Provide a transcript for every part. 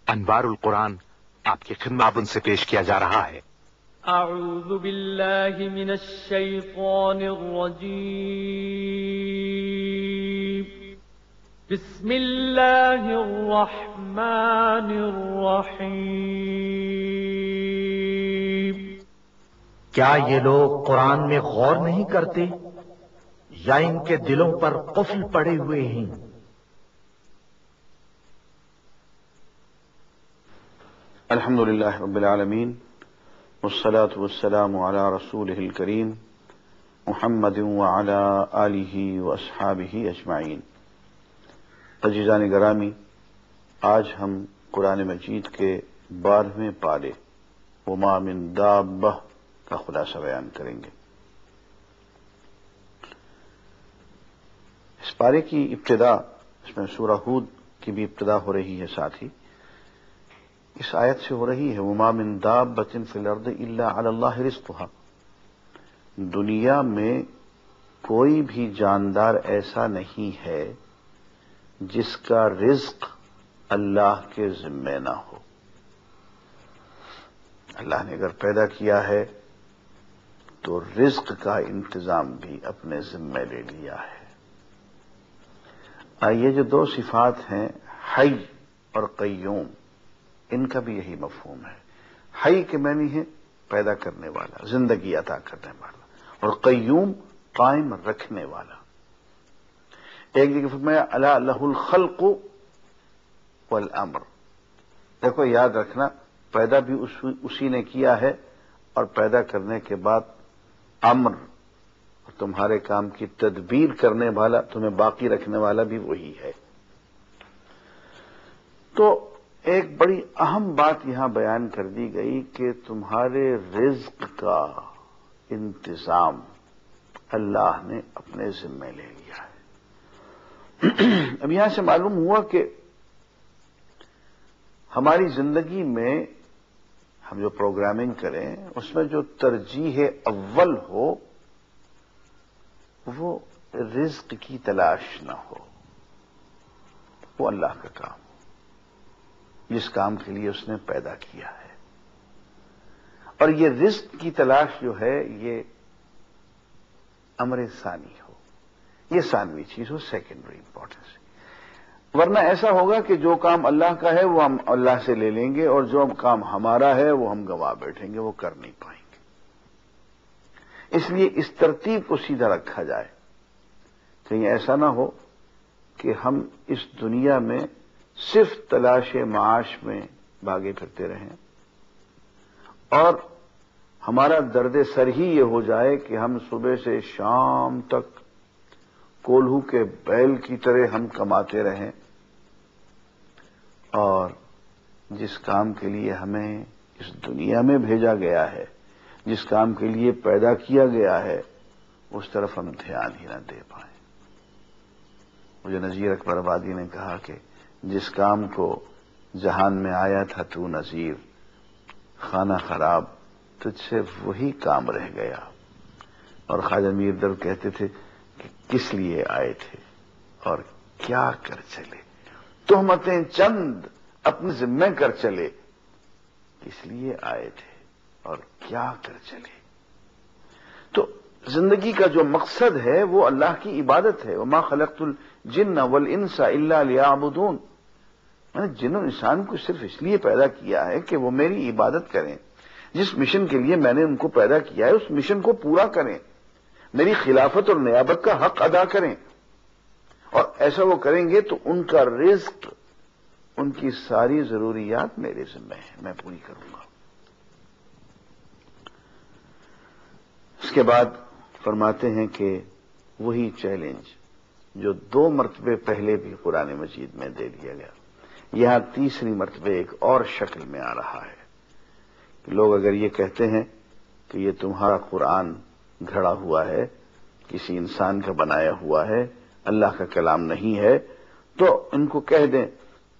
انوارُ القرآن آپ کی خدمت سے پیش کیا جا رہا ہے۔ اعوذ باللہ من الشیطان الرجیم، بسم اللہ الرحمن الرحیم۔ کیا یہ لوگ قرآن میں غور نہیں کرتے یا ان کے دلوں پر قفل پڑے ہوئے ہیں؟ الحمد للہ رب العالمین والصلاة والسلام علی رسولہ الکریم محمد وعلی آلہ واصحابہ اجمعین۔ عزیزان گرامی، آج ہم قرآن مجید کے 12ویں پارے وما من دابہ کا خلاصہ بیان کریں گے۔ اس پارے کی ابتدا، اس میں سورہ ہود کی بھی ابتدا ہو رہی ہے، ساتھ ہی اس آیت سے ہو رہی ہے وما من دابۃ فی الارض الا علی اللہ رزقها۔ دنیا میں کوئی بھی جاندار ایسا نہیں ہے جس کا رزق اللہ کے ذمہ نہ ہو۔ اللہ نے اگر پیدا کیا ہے تو رزق کا انتظام بھی اپنے ذمہ لے لیا ہے۔ یہ جو دو صفات ہیں، حی اور قیوم، ان کا بھی یہی مفہوم ہے۔ حی کے معنی ہے پیدا کرنے والا، زندگی عطا کرنے والا، اور قیوم قائم رکھنے والا۔ ایک جگہ فرمایا الا لہ الخلق والامر۔ دیکھو، یاد رکھنا، پیدا بھی اسی نے کیا ہے، اور پیدا کرنے کے بعد امر اور تمہارے کام کی تدبیر کرنے والا، تمہیں باقی رکھنے والا بھی وہی ہے۔ تو ایک بڑی اہم بات یہاں بیان کر دی گئی کہ تمہارے رزق کا انتظام اللہ نے اپنے ذمہ لے لیا ہے۔ اب یہاں سے معلوم ہوا کہ ہماری زندگی میں ہم جو پروگرامنگ کریں، اس میں جو ترجیح اول ہو وہ رزق کی تلاش نہ ہو، وہ اللہ کا کام، جس کام کے لیے اس نے پیدا کیا ہے۔ اور یہ رزق کی تلاش جو ہے یہ امر ثانی ہو، یہ ثانوی چیز ہو، سیکنڈری امپورٹنس۔ ورنہ ایسا ہوگا کہ جو کام اللہ کا ہے وہ ہم اللہ سے لے لیں گے، اور جو کام ہمارا ہے وہ ہم گوا بیٹھیں گے، وہ کر نہیں پائیں گے۔ اس لیے اس ترتیب کو سیدھا رکھا جائے، کہیں ایسا نہ ہو کہ ہم اس دنیا میں صرف تلاش معاش میں بھاگے پھرتے رہیں، اور ہمارا درد سر ہی یہ ہو جائے کہ ہم صبح سے شام تک کولہو کے بیل کی طرح ہم کماتے رہیں، اور جس کام کے لیے ہمیں اس دنیا میں بھیجا گیا ہے، جس کام کے لیے پیدا کیا گیا ہے، اس طرف ہم دھیان ہی نہ دے پائیں۔ مجھے نذیر اکبر آبادی نے کہا کہ جس کام کو جہان میں آیا تھا تو نذیر، خانہ خراب تجھ سے وہی کام رہ گیا۔ اور خواجہ میر درد کہتے تھے کہ کس لیے آئے تھے اور کیا کر چلے، تہمتیں چند اپنے ذمہ کر چلے، کس لیے آئے تھے اور کیا کر چلے۔ تو زندگی کا جو مقصد ہے وہ اللہ کی عبادت ہے۔ وما خلقت الجن والانس الا لیعبدون۔ میں نے جن و انسان کو صرف اس لیے پیدا کیا ہے کہ وہ میری عبادت کریں، جس مشن کے لیے میں نے ان کو پیدا کیا ہے اس مشن کو پورا کریں، میری خلافت اور نیابت کا حق ادا کریں، اور ایسا وہ کریں گے تو ان کا رزق، ان کی ساری ضروریات میرے ذمہ ہیں، میں پوری کروں گا۔ اس کے بعد فرماتے ہیں کہ وہی چیلنج جو 2 مرتبے پہلے بھی قرآن مجید میں دے دیا گیا، یہاں تیسری مرتبہ ایک اور شکل میں آ رہا ہے کہ لوگ اگر یہ کہتے ہیں کہ یہ تمہارا قرآن گھڑا ہوا ہے، کسی انسان کا بنایا ہوا ہے، اللہ کا کلام نہیں ہے، تو ان کو کہہ دیں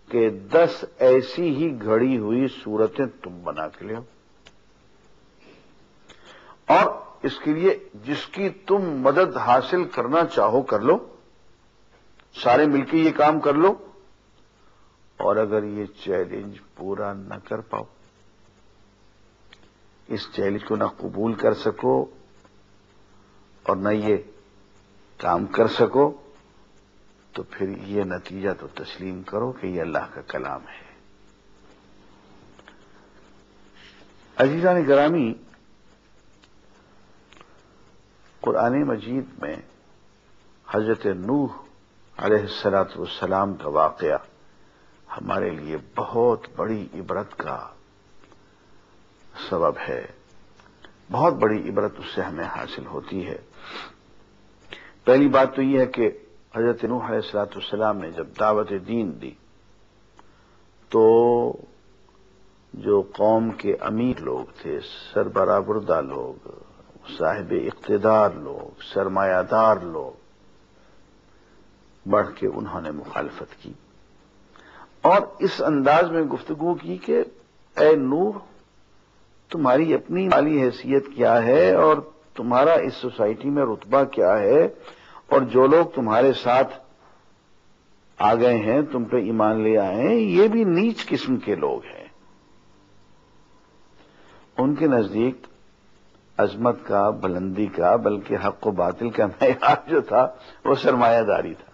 کہ 10 ایسی ہی گھڑی ہوئی صورتیں تم بنا کے لے آؤ، اور اس کے لیے جس کی تم مدد حاصل کرنا چاہو کر لو، سارے مل کے یہ کام کر لو، اور اگر یہ چیلنج پورا نہ کر پاؤ، اس چیلنج کو نہ قبول کر سکو اور نہ یہ کام کر سکو، تو پھر یہ نتیجہ تو تسلیم کرو کہ یہ اللہ کا کلام ہے۔ عزیزان گرامی، قرآن مجید میں حضرت نوح علیہ الصلاۃ والسلام کا واقعہ ہمارے لیے بہت بڑی عبرت کا سبب ہے، بہت بڑی عبرت اس سے ہمیں حاصل ہوتی ہے۔ پہلی بات تو یہ ہے کہ حضرت نوح علیہ الصلاۃ والسلام نے جب دعوت دین دی تو جو قوم کے امیر لوگ تھے، سربراہ بردہ لوگ، صاحب اقتدار لوگ، سرمایہ دار لوگ، بڑھ کے انہوں نے مخالفت کی اور اس انداز میں گفتگو کی کہ اے نوح، تمہاری اپنی مالی حیثیت کیا ہے اور تمہارا اس سوسائٹی میں رتبہ کیا ہے، اور جو لوگ تمہارے ساتھ آ گئے ہیں، تم پہ ایمان لے آئے ہیں، یہ بھی نیچ قسم کے لوگ ہیں۔ ان کے نزدیک عظمت کا، بلندی کا، بلکہ حق و باطل کا معیار جو تھا وہ سرمایہ داری تھا۔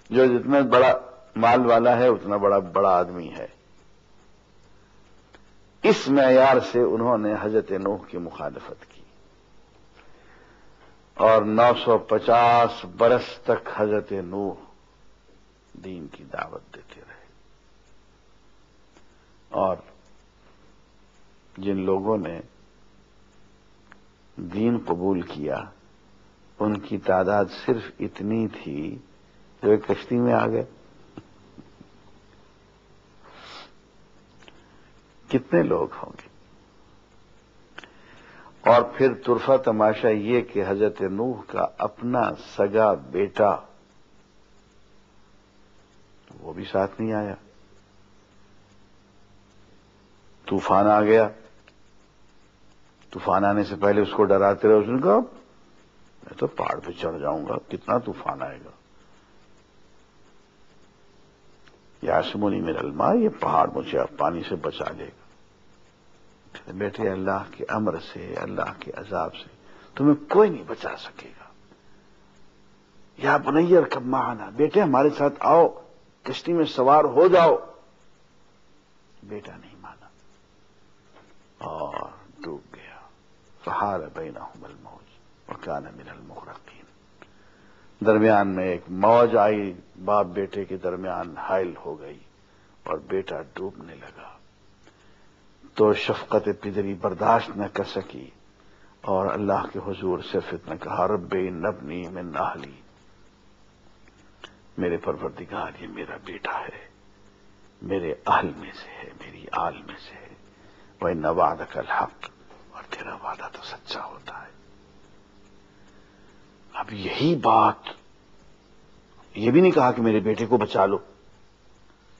جو جتنا بڑا مال والا ہے اتنا بڑا آدمی ہے۔ اس معیار سے انہوں نے حضرت نوح کی مخالفت کی اور 950 برس تک حضرت نوح دین کی دعوت دیتے رہے، اور جن لوگوں نے دین قبول کیا ان کی تعداد صرف اتنی تھی جو ایک کشتی میں آ گئے۔ کتنے لوگ ہوں گے؟ اور پھر طرفہ تماشا یہ کہ حضرت نوح کا اپنا سگا بیٹا وہ بھی ساتھ نہیں آیا۔ طوفان آ گیا، طوفان آنے سے پہلے اس کو ڈراتے رہے، اس نے کہا میں تو پہاڑ پہ چڑھ جاؤں گا، کتنا طوفان آئے گا، یعصمنی من الماء، یہ پہاڑ مجھے پانی سے بچا لے گا۔ بیٹے، اللہ کے امر سے، اللہ کے عذاب سے تمہیں کوئی نہیں بچا سکے گا۔ یا بنی ارکب معنا، بیٹے ہمارے ساتھ آؤ، کشتی میں سوار ہو جاؤ۔ بیٹا نہیں مانا اور ڈوب گیا۔ فحال بینہم الموج وکان من المغرقین، درمیان میں ایک موج آئی، باپ بیٹے کے درمیان حائل ہو گئی اور بیٹا ڈوبنے لگا تو شفقت پدری برداشت نہ کر سکی اور اللہ کے حضور سے فتنہ کہا، رب ان ابنی من اہلی، میرے پروردگار یہ میرا بیٹا ہے، میرے اہل میں سے ہے، میری آل میں سے ہے، وَإِنَّ وَعْدَكَ الْحَقُّ، اور تیرا وعدہ تو سچا ہوتا ہے۔ اب یہی بات، یہ بھی نہیں کہا کہ میرے بیٹے کو بچا لو،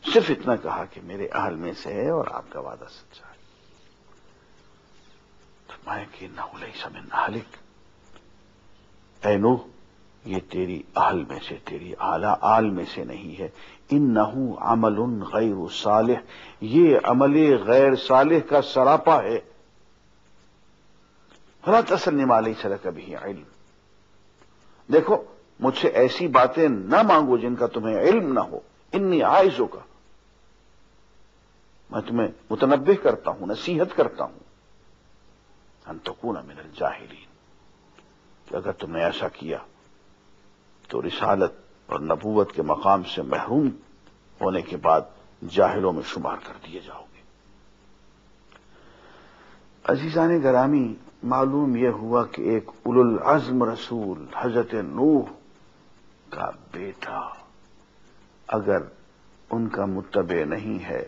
صرف اتنا کہا کہ میرے اہل میں سے ہے اور آپ کا وعدہ سچا ہے۔ فرمایا کہ انہ لیس من اہلک، اے نوح یہ تیری اہل میں سے، تیری اعلی آل میں سے نہیں ہے، انہ عمل غیر صالح، یہ عمل غیر صالح کا سراپا ہے۔ فلا تسألنی ما لیس لک بہ علم، دیکھو مجھ سے ایسی باتیں نہ مانگو جن کا تمہیں علم نہ ہو، انی اعظک، میں تمہیں متنبہ کرتا ہوں، نصیحت کرتا ہوں، ان تکون من الجاہلین، کہ اگر تم نے ایسا کیا تو رسالت اور نبوت کے مقام سے محروم ہونے کے بعد جاہلوں میں شمار کر دیے جاؤ گے۔ عزیزان گرامی، معلوم یہ ہوا کہ ایک اولو العزم رسول حضرت نوح کا بیٹا اگر ان کا متبع نہیں ہے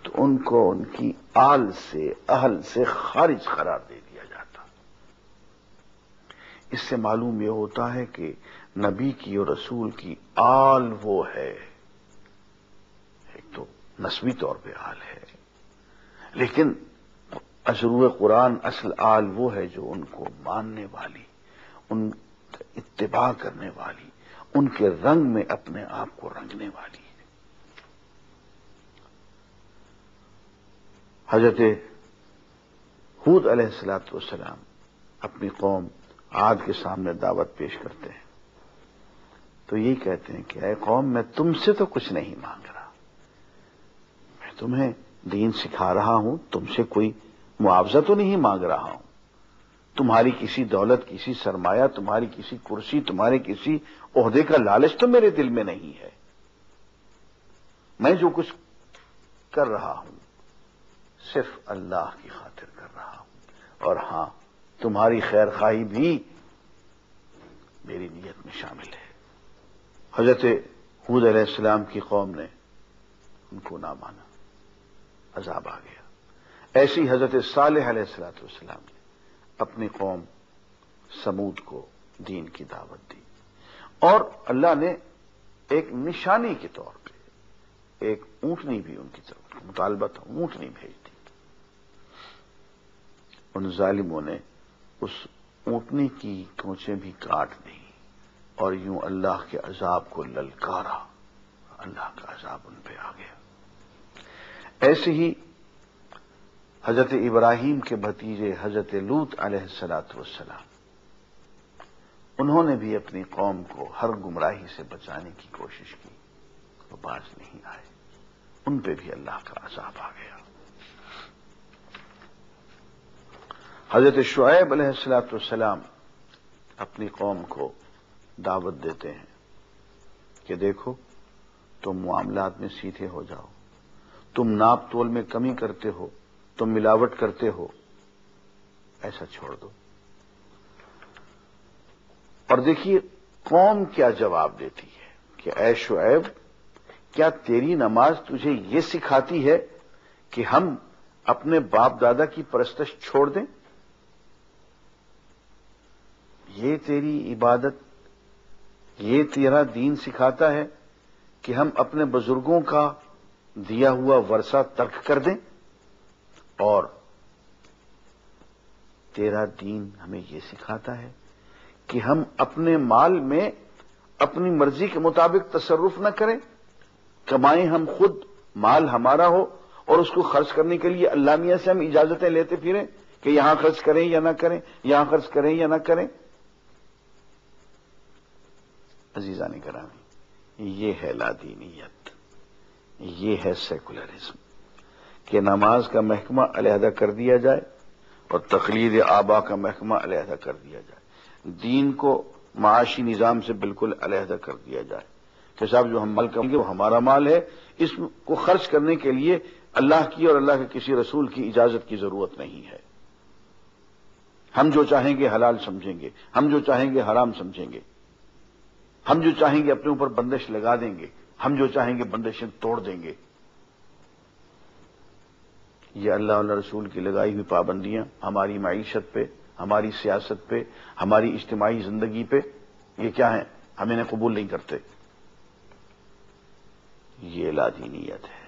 تو ان کو ان کی آل سے، اہل سے خارج قرار دے دیا جاتا۔ اس سے معلوم یہ ہوتا ہے کہ نبی کی اور رسول کی آل وہ ہے، ایک تو نسبی طور پہ آل ہے، لیکن اشروع قرآن اصل آل وہ ہے جو ان کو ماننے والی، ان کا اتباع کرنے والی، ان کے رنگ میں اپنے آپ کو رنگنے والی ہے۔ حضرت ہود علیہ الصلوۃ والسلام اپنی قوم عاد کے سامنے دعوت پیش کرتے ہیں تو یہی کہتے ہیں کہ اے قوم، میں تم سے تو کچھ نہیں مانگ رہا، میں تمہیں دین سکھا رہا ہوں، تم سے کوئی معاوضہ تو نہیں مانگ رہا ہوں، تمہاری کسی دولت، کسی سرمایہ، تمہاری کسی کرسی، تمہارے کسی عہدے کا لالچ تو میرے دل میں نہیں ہے، میں جو کچھ کر رہا ہوں صرف اللہ کی خاطر کر رہا ہوں، اور ہاں تمہاری خیر خواہی بھی میری نیت میں شامل ہے۔ حضرت ہود علیہ السلام کی قوم نے ان کو نہ مانا، عذاب آ گیا۔ ایسی حضرت صالح علیہ السلام نے اپنی قوم سمود کو دین کی دعوت دی، اور اللہ نے ایک نشانی کے طور پہ ایک اونٹنی بھی ان کی طرف مطالبہ تھا، اونٹنی بھیج دی۔ ان ظالموں نے اس اونٹنی کی چونچیں بھی کاٹ دی اور یوں اللہ کے عذاب کو للکارا، اللہ کا عذاب ان پہ آ گیا۔ ایسے ہی حضرت ابراہیم کے بھتیجے حضرت لوط علیہ السلام، انہوں نے بھی اپنی قوم کو ہر گمراہی سے بچانے کی کوشش کی، وہ باز نہیں آئے، ان پہ بھی اللہ کا عذاب آ گیا۔ حضرت شعیب علیہ السلام اپنی قوم کو دعوت دیتے ہیں کہ دیکھو، تم معاملات میں سیدھے ہو جاؤ، تم ناپ تول میں کمی کرتے ہو، تم ملاوٹ کرتے ہو، ایسا چھوڑ دو۔ اور دیکھیے قوم کیا جواب دیتی ہے کہ اے شعیب، کیا تیری نماز تجھے یہ سکھاتی ہے کہ ہم اپنے باپ دادا کی پرستش چھوڑ دیں؟ یہ تیری عبادت، یہ تیرا دین سکھاتا ہے کہ ہم اپنے بزرگوں کا دیا ہوا ورثہ ترک کر دیں؟ اور تیرا دین ہمیں یہ سکھاتا ہے کہ ہم اپنے مال میں اپنی مرضی کے مطابق تصرف نہ کریں، کمائیں ہم خود، مال ہمارا ہو، اور اس کو خرچ کرنے کے لیے اللہ میاں سے ہم اجازتیں لیتے پھریں کہ یہاں خرچ کریں یا نہ کریں، یہاں خرچ کریں یا نہ کریں۔ عزیزان گرامی، یہ ہے لادینیت، یہ ہے سیکولرزم کہ نماز کا محکمہ علیحدہ کر دیا جائے اور تقلید آبا کا محکمہ علیحدہ کر دیا جائے، دین کو معاشی نظام سے بالکل علیحدہ کر دیا جائے کہ صاحب جو ہم مال کریں گے وہ ہمارا مال ہے، اس کو خرچ کرنے کے لیے اللہ کی اور اللہ کے کسی رسول کی اجازت کی ضرورت نہیں ہے، ہم جو چاہیں گے حلال سمجھیں گے، ہم جو چاہیں گے حرام سمجھیں گے، ہم جو چاہیں گے اپنے اوپر بندش لگا دیں گے، ہم جو چاہیں گے بندشیں توڑ دیں گے۔ یہ اللہ اور رسول کی لگائی ہوئی پابندیاں ہماری معیشت پہ، ہماری سیاست پہ، ہماری اجتماعی زندگی پہ، یہ کیا ہیں؟ ہم انہیں قبول نہیں کرتے۔ یہ لادینیت ہے،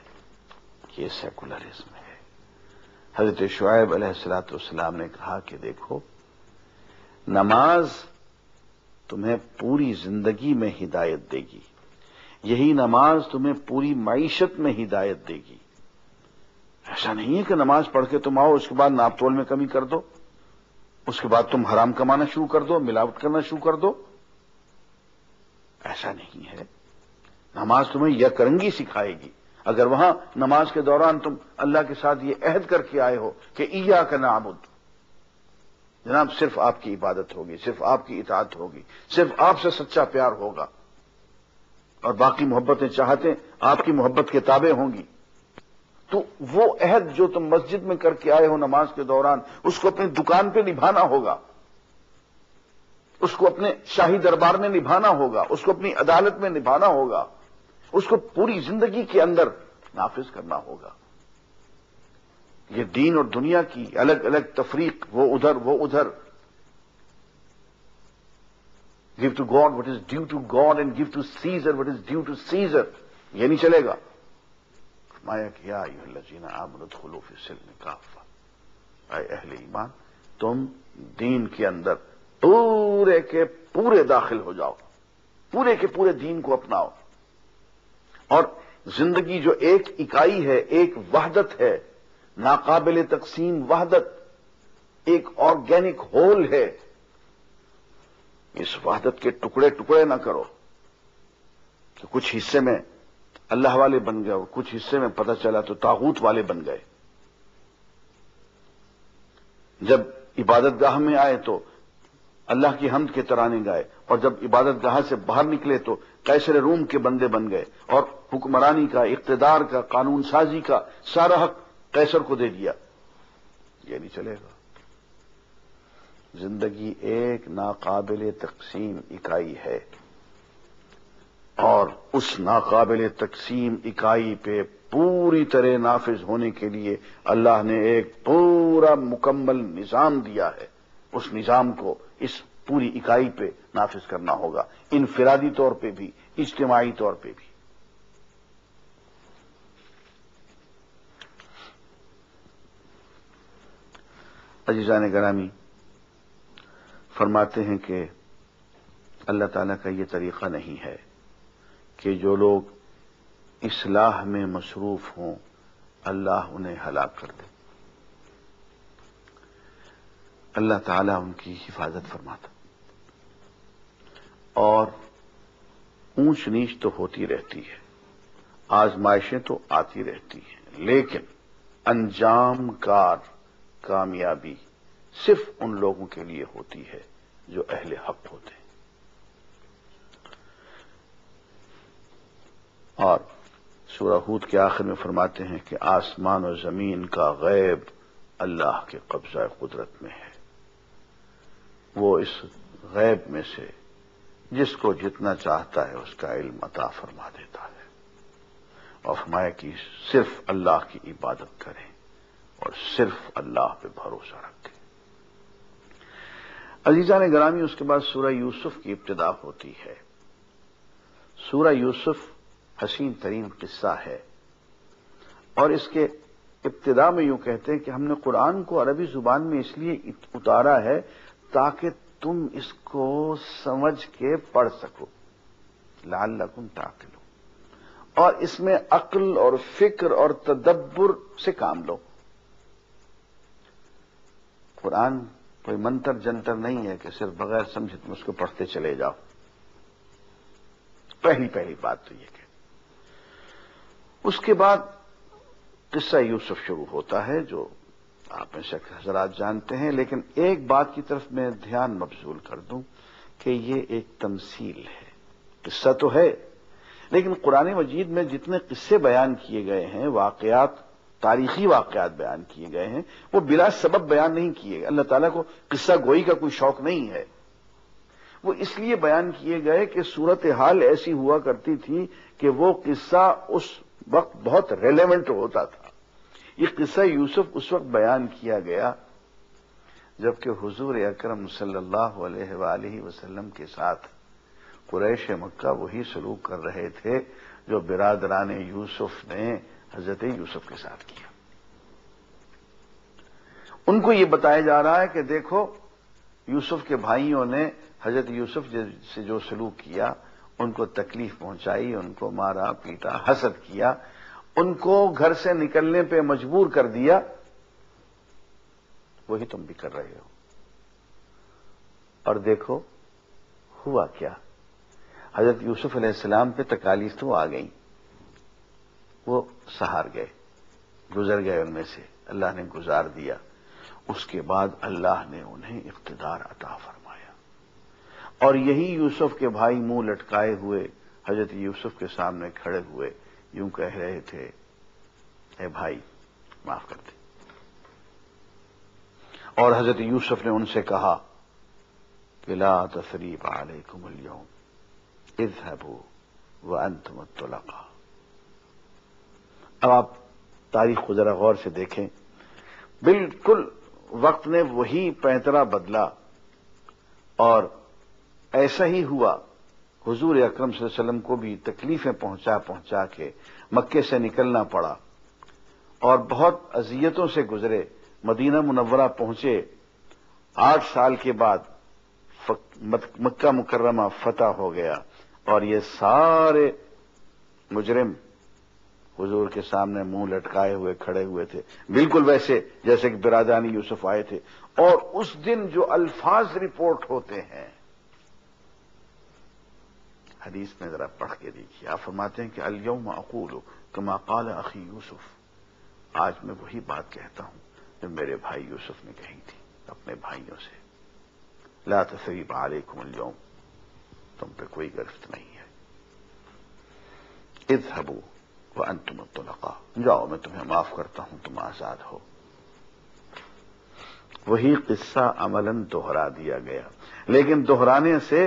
یہ سیکولرزم ہے۔ حضرت شعیب علیہ السلام نے کہا کہ دیکھو، نماز تمہیں پوری زندگی میں ہدایت دے گی، یہی نماز تمہیں پوری معیشت میں ہدایت دے گی۔ ایسا نہیں ہے کہ نماز پڑھ کے تم آؤ، اس کے بعد ناپ تول میں کمی کر دو، اس کے بعد تم حرام کمانا شروع کر دو، ملاوٹ کرنا شروع کر دو، ایسا نہیں ہے۔ نماز تمہیں یکرنگی سکھائے گی۔ اگر وہاں نماز کے دوران تم اللہ کے ساتھ یہ عہد کر کے آئے ہو کہ ایاک نعبد، جناب صرف آپ کی عبادت ہوگی، صرف آپ کی اطاعت ہوگی، صرف آپ سے سچا پیار ہوگا، اور باقی محبتیں چاہتے آپ کی محبت کے تابع ہوں گی، تو وہ عہد جو تم مسجد میں کر کے آئے ہو نماز کے دوران، اس کو اپنی دکان پہ نبھانا ہوگا، اس کو اپنے شاہی دربار میں نبھانا ہوگا، اس کو اپنی عدالت میں نبھانا ہوگا، اس کو پوری زندگی کے اندر نافذ کرنا ہوگا۔ یہ دین اور دنیا کی الگ الگ تفریق، وہ ادھر وہ ادھر، give to God what is due to God and give to Caesar what is due to Caesar، یہ نہیں چلے گا۔ فرمایا کہ یا ایھا الذین آمنوا ادخلوا فی السلم کافہ، اے اہل ایمان تم دین کے اندر پورے کے پورے داخل ہو جاؤ، پورے کے پورے دین کو اپناؤ، اور زندگی جو ایک اکائی ہے، ایک وحدت ہے، ناقابل تقسیم وحدت ایک آرگینک ہول ہے. اس وحدت کے ٹکڑے ٹکڑے نہ کرو کہ کچھ حصے میں اللہ والے بن گئے اور کچھ حصے میں پتہ چلا تو طاغوت والے بن گئے. جب عبادت گاہ میں آئے تو اللہ کی حمد کے ترانے گائے، اور جب عبادت گاہ سے باہر نکلے تو قیصر روم کے بندے بن گئے اور حکمرانی کا، اقتدار کا، قانون سازی کا سارا حق قیصر کو دے دیا. یہ نہیں چلے گا. زندگی ایک ناقابل تقسیم اکائی ہے، اور اس ناقابل تقسیم اکائی پہ پوری طرح نافذ ہونے کے لیے اللہ نے ایک پورا مکمل نظام دیا ہے. اس نظام کو اس پوری اکائی پہ نافذ کرنا ہوگا، انفرادی طور پہ بھی، اجتماعی طور پہ بھی. عزیزان گرامی، فرماتے ہیں کہ اللہ تعالیٰ کا یہ طریقہ نہیں ہے کہ جو لوگ اصلاح میں مصروف ہوں اللہ انہیں ہلاک کر دے. اللہ تعالیٰ ان کی حفاظت فرماتا. اور اونچ نیچ تو ہوتی رہتی ہے، آزمائشیں تو آتی رہتی ہیں، لیکن انجام کار کامیابی صرف ان لوگوں کے لیے ہوتی ہے جو اہل حق ہوتے ہیں. اور سورہ ہود کے آخر میں فرماتے ہیں کہ آسمان و زمین کا غیب اللہ کے قبضہ قدرت میں ہے. وہ اس غیب میں سے جس کو جتنا چاہتا ہے اس کا علم عطا فرما دیتا ہے. اور فرمایا کہ صرف اللہ کی عبادت کریں اور صرف اللہ پہ بھروسہ رکھیں. عزیزان گرامی، اس کے بعد سورہ یوسف کی ابتدا ہوتی ہے. سورہ یوسف حسین ترین قصہ ہے، اور اس کے ابتدا میں یوں کہتے ہیں کہ ہم نے قرآن کو عربی زبان میں اس لیے اتارا ہے تاکہ تم اس کو سمجھ کے پڑھ سکو، لعلکم تعقلون، اور اس میں عقل اور فکر اور تدبر سے کام لو. قرآن کوئی منتر جنتر نہیں ہے کہ صرف بغیر سمجھے تم اس کو پڑھتے چلے جاؤ. پہلی بات تو یہ کہ اس کے بعد قصہ یوسف شروع ہوتا ہے جو آپ میں سے حضرات جانتے ہیں، لیکن ایک بات کی طرف میں دھیان مبذول کر دوں کہ یہ ایک تمثیل ہے. قصہ تو ہے، لیکن قرآن مجید میں جتنے قصے بیان کیے گئے ہیں، واقعات، تاریخی واقعات بیان کیے گئے ہیں، وہ بلا سبب بیان نہیں کیے گئے. اللہ تعالیٰ کو قصہ گوئی کا کوئی شوق نہیں ہے. وہ اس لیے بیان کیے گئے کہ صورتحال ایسی ہوا کرتی تھی کہ وہ قصہ اس وقت بہت ریلیونٹ ہوتا تھا. یہ قصہ یوسف اس وقت بیان کیا گیا جبکہ حضور اکرم صلی اللہ علیہ وآلہ وسلم کے ساتھ قریش مکہ وہی سلوک کر رہے تھے جو برادران یوسف نے حضرت یوسف کے ساتھ کیا. ان کو یہ بتایا جا رہا ہے کہ دیکھو یوسف کے بھائیوں نے حضرت یوسف سے جو سلوک کیا، ان کو تکلیف پہنچائی، ان کو مارا پیٹا، حسد کیا، ان کو گھر سے نکلنے پہ مجبور کر دیا، وہی تم بھی کر رہے ہو. اور دیکھو ہوا کیا. حضرت یوسف علیہ السلام پہ تکالیف تو آ گئیں، وہ سہار گئے، گزر گئے، ان میں سے اللہ نے گزار دیا. اس کے بعد اللہ نے انہیں اقتدار عطا فرمایا، اور یہی یوسف کے بھائی منہ لٹکائے ہوئے حضرت یوسف کے سامنے کھڑے ہوئے یوں کہہ رہے تھے، اے بھائی معاف کر دے. اور حضرت یوسف نے ان سے کہا کہ لا تثریب علیکم اليوم اذهبوا وانتم الطلقاء. اب آپ تاریخ کو ذرا غور سے دیکھیں، بالکل وقت نے وہی پیترا بدلا، اور ایسا ہی ہوا. حضور اکرم صلی اللہ علیہ وسلم کو بھی تکلیفیں پہنچا کے مکے سے نکلنا پڑا، اور بہت اذیتوں سے گزرے. مدینہ منورہ پہنچے، 8 سال کے بعد مکہ مکرمہ فتح ہو گیا، اور یہ سارے مجرم حضور کے سامنے منہ لٹکائے ہوئے کھڑے ہوئے تھے، بالکل ویسے جیسے کہ برادران یوسف آئے تھے. اور اس دن جو الفاظ رپورٹ ہوتے ہیں، حدیث میں ذرا پڑھ کے دیکھیے. آپ فرماتے ہیں کہ الیوم اقول کما قال اخی یوسف، آج میں وہی بات کہتا ہوں جو میرے بھائی یوسف نے کہی تھی اپنے بھائیوں سے. لا تثریب علیکم اليوم، تم پہ کوئی گرفت نہیں ہے. اذهبوا وانتم الطلقاء، جاؤ میں تمہیں معاف کرتا ہوں، تم آزاد ہو. وہی قصہ عملاً دہرا دیا گیا، لیکن دہرانے سے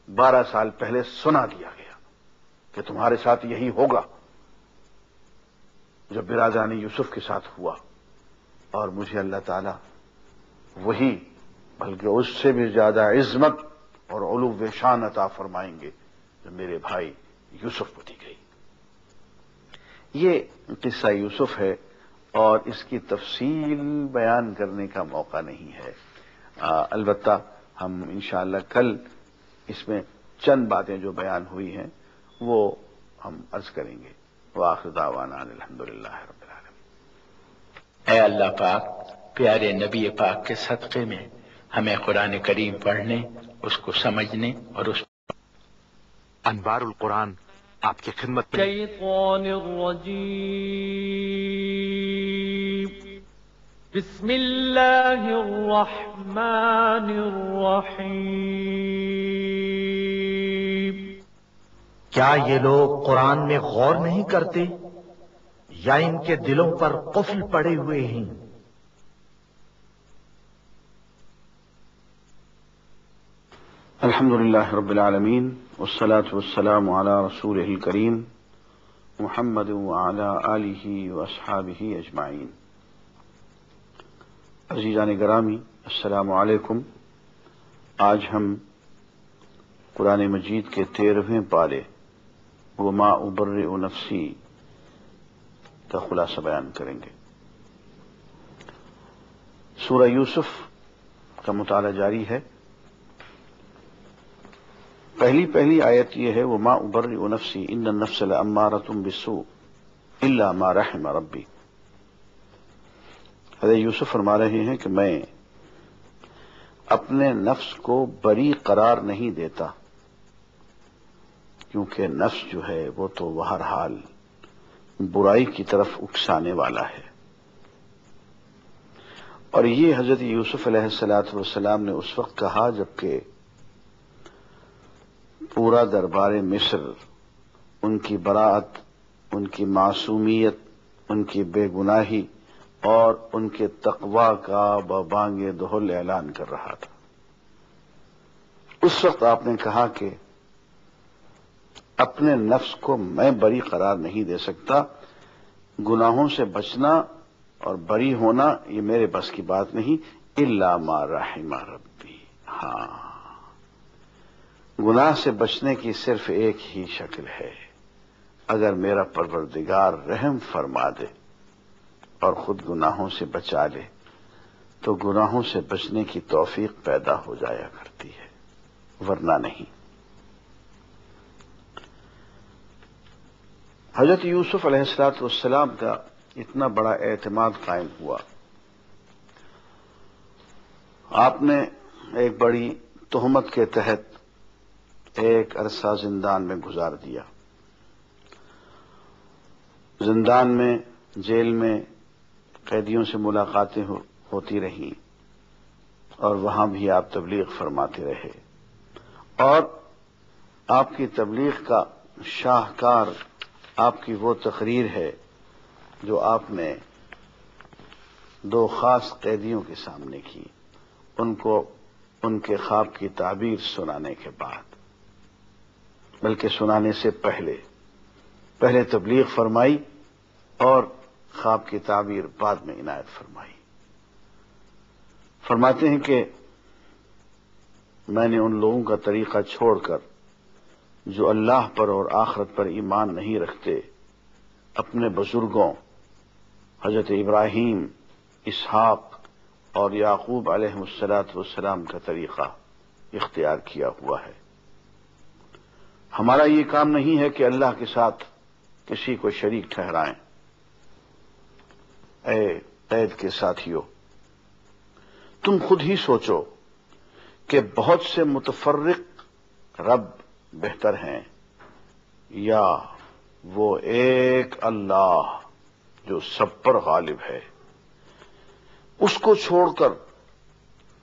12 سال پہلے سنا دیا گیا کہ تمہارے ساتھ یہی ہوگا جو برادران یوسف کے ساتھ ہوا. اور مجھے اللہ تعالی وہی بلکہ اس سے بھی زیادہ عظمت اور علو شان عطا فرمائیں گے جو میرے بھائی یوسف کو دی گئی. یہ قصہ یوسف ہے اور اس کی تفصیل بیان کرنے کا موقع نہیں ہے. البتہ ہم انشاءاللہ کل اس میں چند باتیں جو بیان ہوئی ہیں وہ ہم عرض کریں گے. وآخر دعوانا الحمدللہ رب العالمین. اے اللہ پاک، پیارے نبی پاک کے صدقے میں ہمیں قرآن کریم پڑھنے، اس کو سمجھنے اور اس انوار القرآن آپ کی خدمت میں. الشيطان الرجيم. بسم الله الرحمن الرحيم. کیا یہ لوگ قرآن میں غور نہیں کرتے یا ان کے دلوں پر قفل پڑے ہوئے ہیں؟ الحمدللہ رب العالمین والصلاة والسلام علی رسولہ الکریم محمد وعلی آلہ واصحابہ اجمعین. عزیزان گرامی، السلام علیکم. آج ہم قرآن مجید کے 13ویں پارے وما ابرئ نفسی کا خلاصہ بیان کریں گے. سورہ یوسف کا مطالعہ جاری ہے. پہلی آیت یہ ہے وما ابرئ نفسی ان النفس لامارۃ بالسوء الا ما رحم ربی. حضرت یوسف فرما رہے ہیں کہ میں اپنے نفس کو بری قرار نہیں دیتا، کیونکہ نفس جو ہے وہ تو بہرحال برائی کی طرف اکسانے والا ہے. اور یہ حضرت یوسف علیہ السلام نے اس وقت کہا جبکہ پورا دربار مصر ان کی براءت، ان کی معصومیت، ان کی بے گناہی اور ان کے تقوی کا ببانگ دہل اعلان کر رہا تھا. اس وقت آپ نے کہا کہ اپنے نفس کو میں بری قرار نہیں دے سکتا، گناہوں سے بچنا اور بری ہونا یہ میرے بس کی بات نہیں. الا ما رحم ربی، ہاں گناہ سے بچنے کی صرف ایک ہی شکل ہے، اگر میرا پروردگار رحم فرما دے اور خود گناہوں سے بچا لے تو گناہوں سے بچنے کی توفیق پیدا ہو جایا کرتی ہے، ورنہ نہیں. حضرت یوسف علیہ السلام کا اتنا بڑا اعتماد قائم ہوا. آپ نے ایک بڑی تہمت کے تحت ایک عرصہ زندان میں گزار دیا. زندان میں، جیل میں قیدیوں سے ملاقاتیں ہوتی رہیں اور وہاں بھی آپ تبلیغ فرماتے رہے. اور آپ کی تبلیغ کا شاہکار آپ کی وہ تقریر ہے جو آپ نے 2 خاص قیدیوں کے سامنے کی، ان کو ان کے خواب کی تعبیر سنانے کے بعد، بلکہ سنانے سے پہلے تبلیغ فرمائی اور خواب کی تعبیر بعد میں عنایت فرمائی. فرماتے ہیں کہ میں نے ان لوگوں کا طریقہ چھوڑ کر جو اللہ پر اور آخرت پر ایمان نہیں رکھتے، اپنے بزرگوں حضرت ابراہیم، اسحاق اور یعقوب علیہ السلام کا طریقہ اختیار کیا ہوا ہے. ہمارا یہ کام نہیں ہے کہ اللہ کے ساتھ کسی کو شریک ٹھہرائیں۔ اے قید کے ساتھیوں، تم خود ہی سوچو کہ بہت سے متفرق رب بہتر ہیں یا وہ ایک اللہ جو سب پر غالب ہے؟ اس کو چھوڑ کر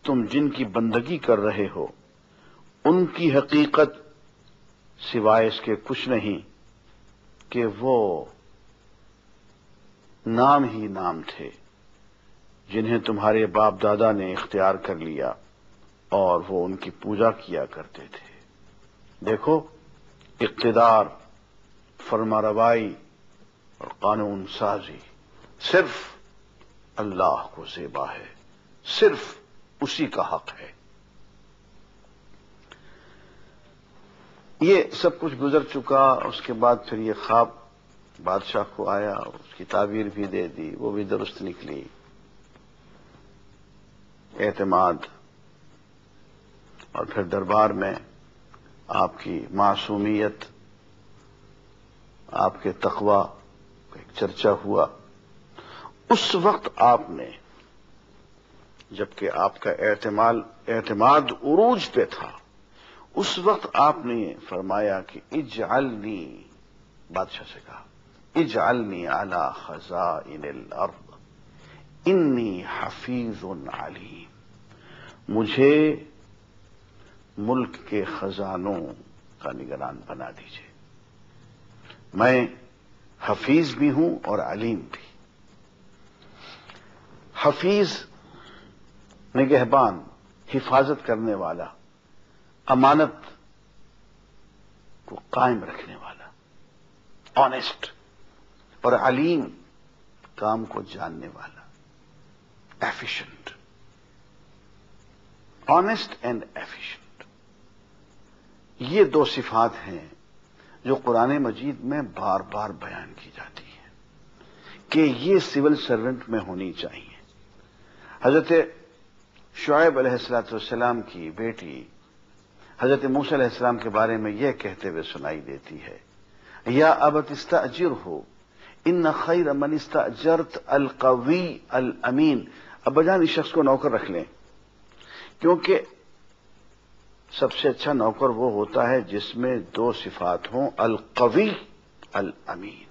تم جن کی بندگی کر رہے ہو ان کی حقیقت سوائے اس کے کچھ نہیں کہ وہ نام ہی نام تھے جنہیں تمہارے باپ دادا نے اختیار کر لیا اور وہ ان کی پوجا کیا کرتے تھے۔ دیکھو، اقتدار، فرما روائی اور قانون سازی صرف اللہ کو زیبا ہے، صرف اسی کا حق ہے۔ یہ سب کچھ گزر چکا، اس کے بعد پھر یہ خواب بادشاہ کو آیا، اس کی تعبیر بھی دے دی، وہ بھی درست نکلی۔ اعتماد، اور پھر دربار میں آپ کی معصومیت، آپ کے تقوی کا ایک چرچا ہوا۔ اس وقت آپ نے، جبکہ آپ کا اعتماد عروج پہ تھا، اس وقت آپ نے فرمایا کہ اجعلنی، بادشاہ سے کہا اجعلنی علی خزائن الارض انی حفیظ علیم، مجھے ملک کے خزانوں کا نگران بنا دیجیے، میں حفیظ بھی ہوں اور علیم بھی۔ حفیظ نگہبان، حفاظت کرنے والا، امانت کو قائم رکھنے والا، آنےسٹ، اور علیم کام کو جاننے والا، ایفیشنٹ، آنےسٹ اینڈ ایفیشنٹ۔ یہ دو صفات ہیں جو قرآن مجید میں بار بار بیان کی جاتی ہیں کہ یہ سول سرونٹ میں ہونی چاہیے۔ حضرت شعیب علیہ السلام کی بیٹی حضرت موسیٰ علیہ السلام کے بارے میں یہ کہتے ہوئے سنائی دیتی ہے، یا ابت استاجرہ ان خیر من استاجرت القوی الامین، ابا جان اس شخص کو نوکر رکھ لیں، کیونکہ سب سے اچھا نوکر وہ ہوتا ہے جس میں دو صفات ہوں، القوی الامین،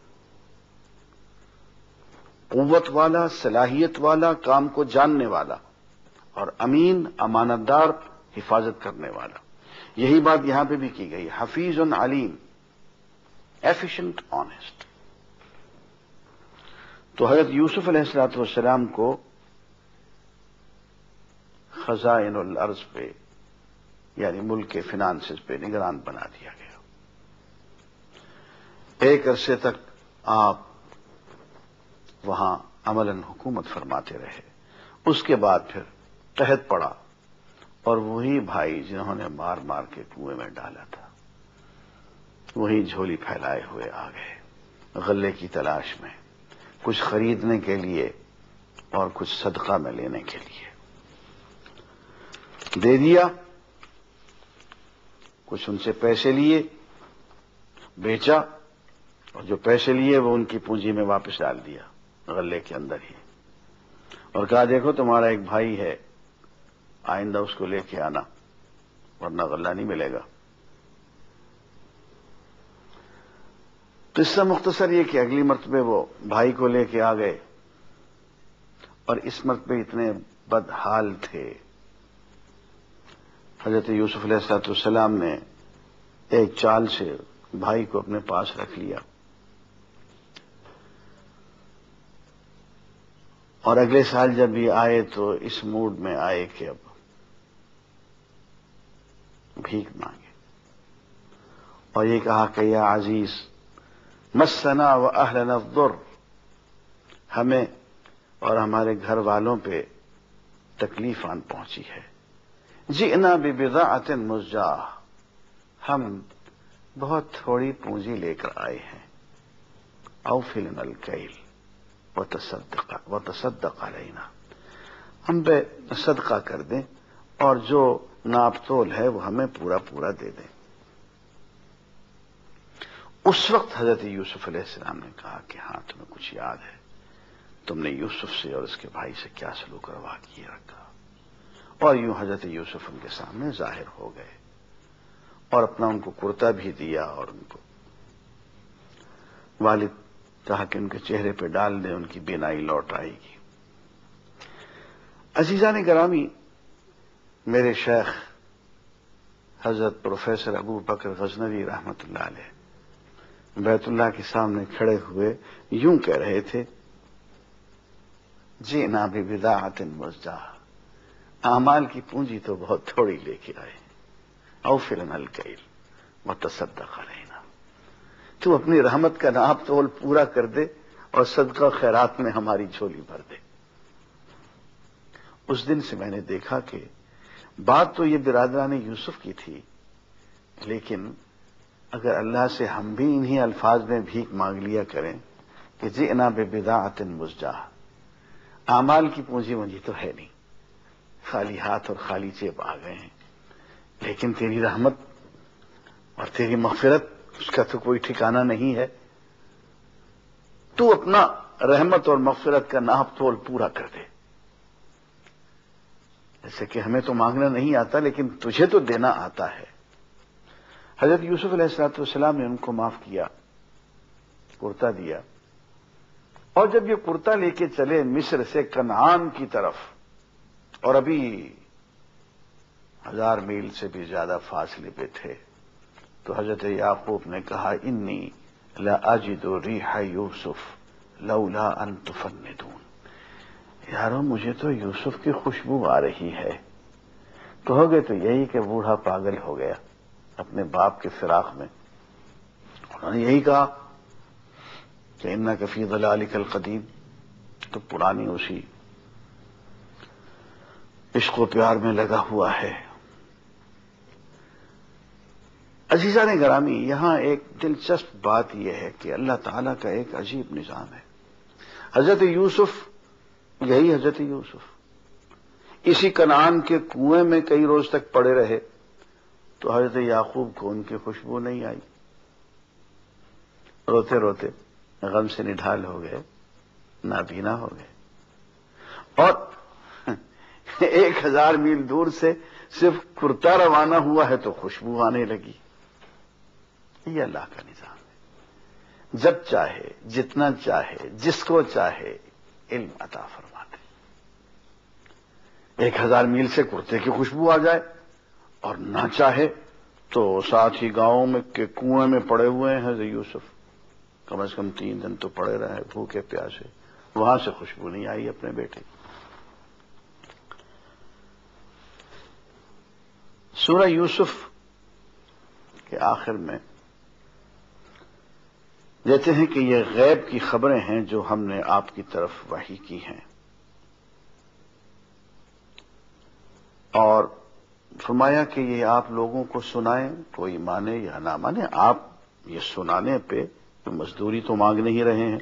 قوت والا، صلاحیت والا، کام کو جاننے والا، اور امین، امانت دار، حفاظت کرنے والا۔ یہی بات یہاں پہ بھی کی گئی، حفیظ علیم، ایفیشنٹ، آنےسٹ۔ تو حضرت یوسف علیہ السلام کو خزائن الارض پہ، یعنی ملک کے فنانسز پہ نگران بنا دیا گیا۔ ایک عرصے تک آپ وہاں عملاً حکومت فرماتے رہے، اس کے بعد پھر قحط پڑا، اور وہی بھائی جنہوں نے مار مار کے کنویں میں ڈالا تھا وہی جھولی پھیلائے ہوئے آ گئے غلے کی تلاش میں، کچھ خریدنے کے لیے اور کچھ صدقہ میں لینے کے لیے۔ دے دیا، کچھ ان سے پیسے لیے، بیچا، اور جو پیسے لیے وہ ان کی پونجی میں واپس ڈال دیا غلے کے اندر ہی، اور کہا دیکھو تمہارا ایک بھائی ہے، آئندہ اس کو لے کے آنا ورنہ غلہ نہیں ملے گا۔ قصہ مختصر یہ کہ اگلی مرتبہ وہ بھائی کو لے کے آ گئے، اور اس مرتبہ اتنے بدحال تھے، حضرت یوسف علیہ السلام نے ایک چال سے بھائی کو اپنے پاس رکھ لیا، اور اگلے سال جب بھی آئے تو اس موڈ میں آئے کہ اب بھیک مانگے، اور یہ کہا کہ یا عزیز مسنا و اہلنا الضر، ہمیں اور ہمارے گھر والوں پہ تکلیف آن پہنچی ہے، جئنا ببضاعۃ مزجاہ، ہم بہت تھوڑی پونجی لے کر آئے ہیں، اوفی لنا الکیل وتصدق علینا، ہم پہ صدقہ کر دیں اور جو ناپ تول ہے وہ ہمیں پورا پورا دے دیں۔ اس وقت حضرت یوسف علیہ السلام نے کہا کہ ہاں تمہیں کچھ یاد ہے، تم نے یوسف سے اور اس کے بھائی سے کیا سلوک و روا کیے رکھا، اور یوں حضرت یوسف ان کے سامنے ظاہر ہو گئے اور اپنا ان کو کرتا بھی دیا، اور ان کو والد کہا کہ ان کے چہرے پہ ڈال دیں، ان کی بینائی لوٹ آئے گی۔ عزیزان گرامی، میرے شیخ حضرت پروفیسر ابو بکر غزنوی رحمت اللہ علیہ بیت اللہ کے سامنے کھڑے ہوئے یوں کہہ رہے تھے، جئنا ببضاعۃ مزجاہ، اعمال کی پونجی تو بہت تھوڑی لے کے آئے، اوفر لنا الکیل وتصدق علینا، تو اپنی رحمت کا ناپ تول پورا کر دے اور صدقہ خیرات میں ہماری جھولی بھر دے۔ اس دن سے میں نے دیکھا کہ بات تو یہ برادران یوسف کی تھی، لیکن اگر اللہ سے ہم بھی انہی الفاظ میں بھیک مانگ لیا کریں کہ جئنا ببضاعۃ مزجاہ، اعمال کی پونجی منجی تو ہے نہیں، خالی ہاتھ اور خالی جیب آ گئے ہیں، لیکن تیری رحمت اور تیری مغفرت اس کا تو کوئی ٹھکانہ نہیں ہے، تو اپنا رحمت اور مغفرت کا ناپ تول پورا کر دے۔ جیسے کہ ہمیں تو مانگنا نہیں آتا، لیکن تجھے تو دینا آتا ہے۔ حضرت یوسف علیہ السلام نے ان کو معاف کیا، کرتا دیا، اور جب یہ کرتا لے کے چلے مصر سے کنعان کی طرف، اور ابھی 1000 میل سے بھی زیادہ فاصلے پہ تھے، تو حضرت یعقوب نے کہا انی لاجد ریح یوسف لولا ان تفندون، یارو مجھے تو یوسف کی خوشبو آ رہی ہے۔ کہو گے تو یہی کہ بوڑھا پاگل ہو گیا اپنے باپ کے فراق میں۔ انہوں نے یہی کہا کہ انک فی ضلالک القدیم، تو پرانی اسی عشق و پیار میں لگا ہوا ہے۔ عزیزان گرامی، یہاں ایک دلچسپ بات یہ ہے کہ اللہ تعالیٰ کا ایک عجیب نظام ہے۔ حضرت یوسف، یہی حضرت یوسف اسی کنعان کے کنویں میں کئی روز تک پڑے رہے، تو حضرت یعقوب کو ان کی خوشبو نہیں آئی، روتے روتے غم سے نڈھال ہو گئے، نابینا ہو گئے، اور 1000 میل دور سے صرف کرتا روانہ ہوا ہے تو خوشبو آنے لگی۔ یہ اللہ کا نظام ہے، جب چاہے، جتنا چاہے، جس کو چاہے علم عطا فرماتے۔ 1000 میل سے کرتے کی خوشبو آ جائے، اور نہ چاہے تو ساتھ ہی گاؤں میں کے کنویں میں پڑے ہوئے ہیں حضرت یوسف، کم از کم 3 دن تو پڑے رہے بھوکے پیاسے، وہاں سے خوشبو نہیں آئی اپنے بیٹے کی۔ سورہ یوسف کے آخر میں دیتے ہیں کہ یہ غیب کی خبریں ہیں جو ہم نے آپ کی طرف وحی کی ہیں، اور فرمایا کہ یہ آپ لوگوں کو سنائیں، کوئی مانے یا نہ مانے، آپ یہ سنانے پہ مزدوری تو مانگ نہیں رہے ہیں۔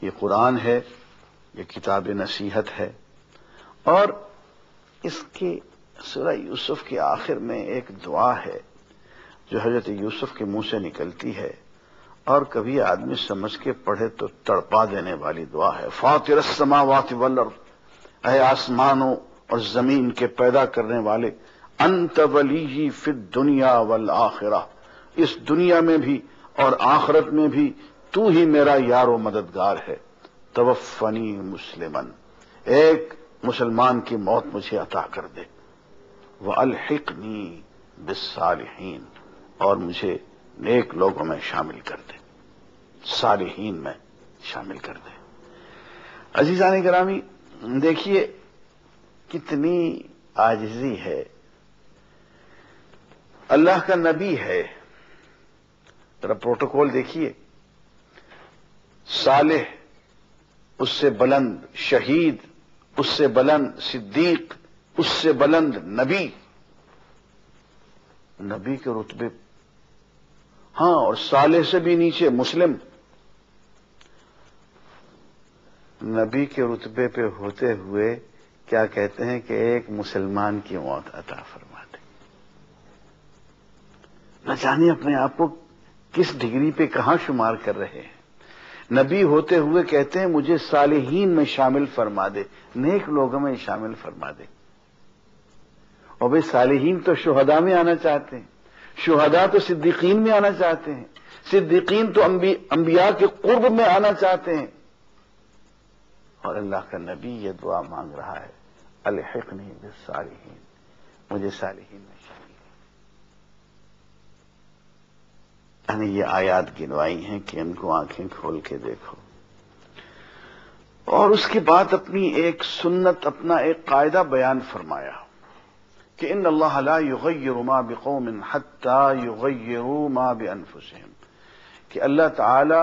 یہ قرآن ہے، یہ کتاب نصیحت ہے، اور اس کے سورہ یوسف کے آخر میں ایک دعا ہے جو حضرت یوسف کے منہ سے نکلتی ہے، اور کبھی آدمی سمجھ کے پڑھے تو تڑپا دینے والی دعا ہے۔ فاطر السماوات والارض، اے آسمانوں اور زمین کے پیدا کرنے والے، انت ولی فی الدنیا والآخرہ، اس دنیا میں بھی اور آخرت میں بھی تو ہی میرا یار و مددگار ہے۔ توفنی مسلمن، ایک مسلمان کی موت مجھے عطا کر دے، وَأَلْحِقْنِي بِالصَّالِحِينَ، اور مجھے نیک لوگوں میں شامل کر دے، صالحین میں شامل کر دے۔ عزیزان گرامی، دیکھیے کتنی عاجزی ہے، اللہ کا نبی ہے، ذرا پروٹوکول دیکھیے، صالح اس سے بلند شہید، اس سے بلند صدیق، اس سے بلند نبی، نبی کے رتبے، ہاں، اور صالح سے بھی نیچے مسلم، نبی کے رتبے پہ ہوتے ہوئے کیا کہتے ہیں کہ ایک مسلمان کی موت عطا فرما دے۔ نہ جانے اپنے آپ کو کس ڈگری پہ کہاں شمار کر رہے ہیں؟ نبی ہوتے ہوئے کہتے ہیں مجھے صالحین میں شامل فرما دے، نیک لوگوں میں شامل فرما دے۔ اور بھئی صالحین تو شہداء میں آنا چاہتے ہیں، شہداء تو صدیقین میں آنا چاہتے ہیں، صدیقین تو انبیاء کے قرب میں آنا چاہتے ہیں، اور اللہ کا نبی یہ دعا مانگ رہا ہے، الحقنی بالصالحین، مجھے صالحین میں شامل۔ یعنی یہ آیات گنوائی ہیں کہ ان کو آنکھیں کھول کے دیکھو، اور اس کے بعد اپنی ایک سنت، اپنا ایک قاعدہ بیان فرمایا کہ ان اللہ لا یغیر ما بقوم حتی یغیروا ما بانفسہم، کہ اللہ تعالی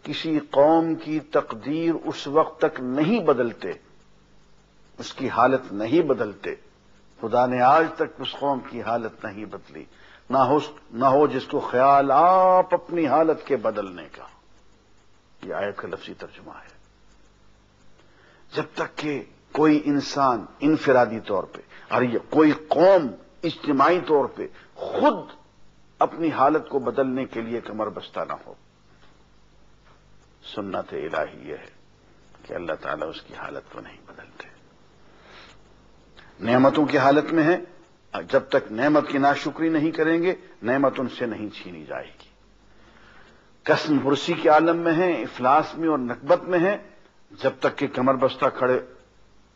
کسی قوم کی تقدیر اس وقت تک نہیں بدلتے، اس کی حالت نہیں بدلتے، خدا نے آج تک اس قوم کی حالت نہیں بدلی، نہ ہو جس کو خیال آپ اپنی حالت کے بدلنے کا۔ یہ آیت کا لفظی ترجمہ ہے۔ جب تک کہ کوئی انسان انفرادی طور پہ اور یہ کوئی قوم اجتماعی طور پہ خود اپنی حالت کو بدلنے کے لیے کمر بستہ نہ ہو، سنت الہی یہ ہے کہ اللہ تعالیٰ اس کی حالت کو نہیں بدلتے۔ نعمتوں کی حالت میں ہے، جب تک نعمت کی ناشکری نہیں کریں گے نعمت ان سے نہیں چھینی جائے گی۔ قسم پرسی کے عالم میں ہیں، افلاس میں اور نکبت میں ہیں، جب تک کہ کمر بستہ کھڑے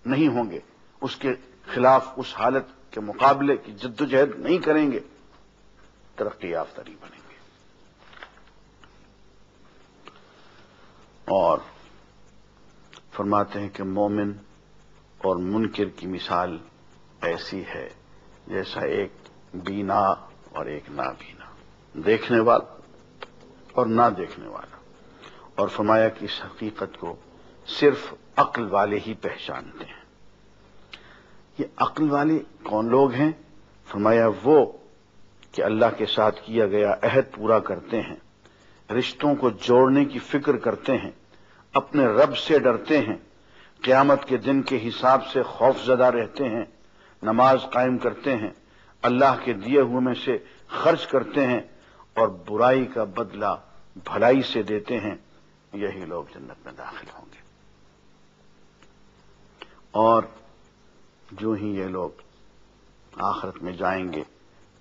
نہیں ہوں گے، اس کے خلاف اس حالت کے مقابلے کی جدوجہد نہیں کریں گے، ترقی یافتہ نہیں بنیں گے۔ اور فرماتے ہیں کہ مومن اور منکر کی مثال ایسی ہے جیسا ایک بینا اور ایک نابینا، دیکھنے والا اور نہ دیکھنے والا، اور فرمایا کہ اس حقیقت کو صرف عقل والے ہی پہچانتے ہیں۔ یہ عقل والے کون لوگ ہیں؟ فرمایا وہ کہ اللہ کے ساتھ کیا گیا عہد پورا کرتے ہیں، رشتوں کو جوڑنے کی فکر کرتے ہیں، اپنے رب سے ڈرتے ہیں، قیامت کے دن کے حساب سے خوف زدہ رہتے ہیں، نماز قائم کرتے ہیں، اللہ کے دیے ہوئے میں سے خرچ کرتے ہیں، اور برائی کا بدلہ بھلائی سے دیتے ہیں، یہی لوگ جنت میں داخل ہوں گے۔ اور جو ہی یہ لوگ آخرت میں جائیں گے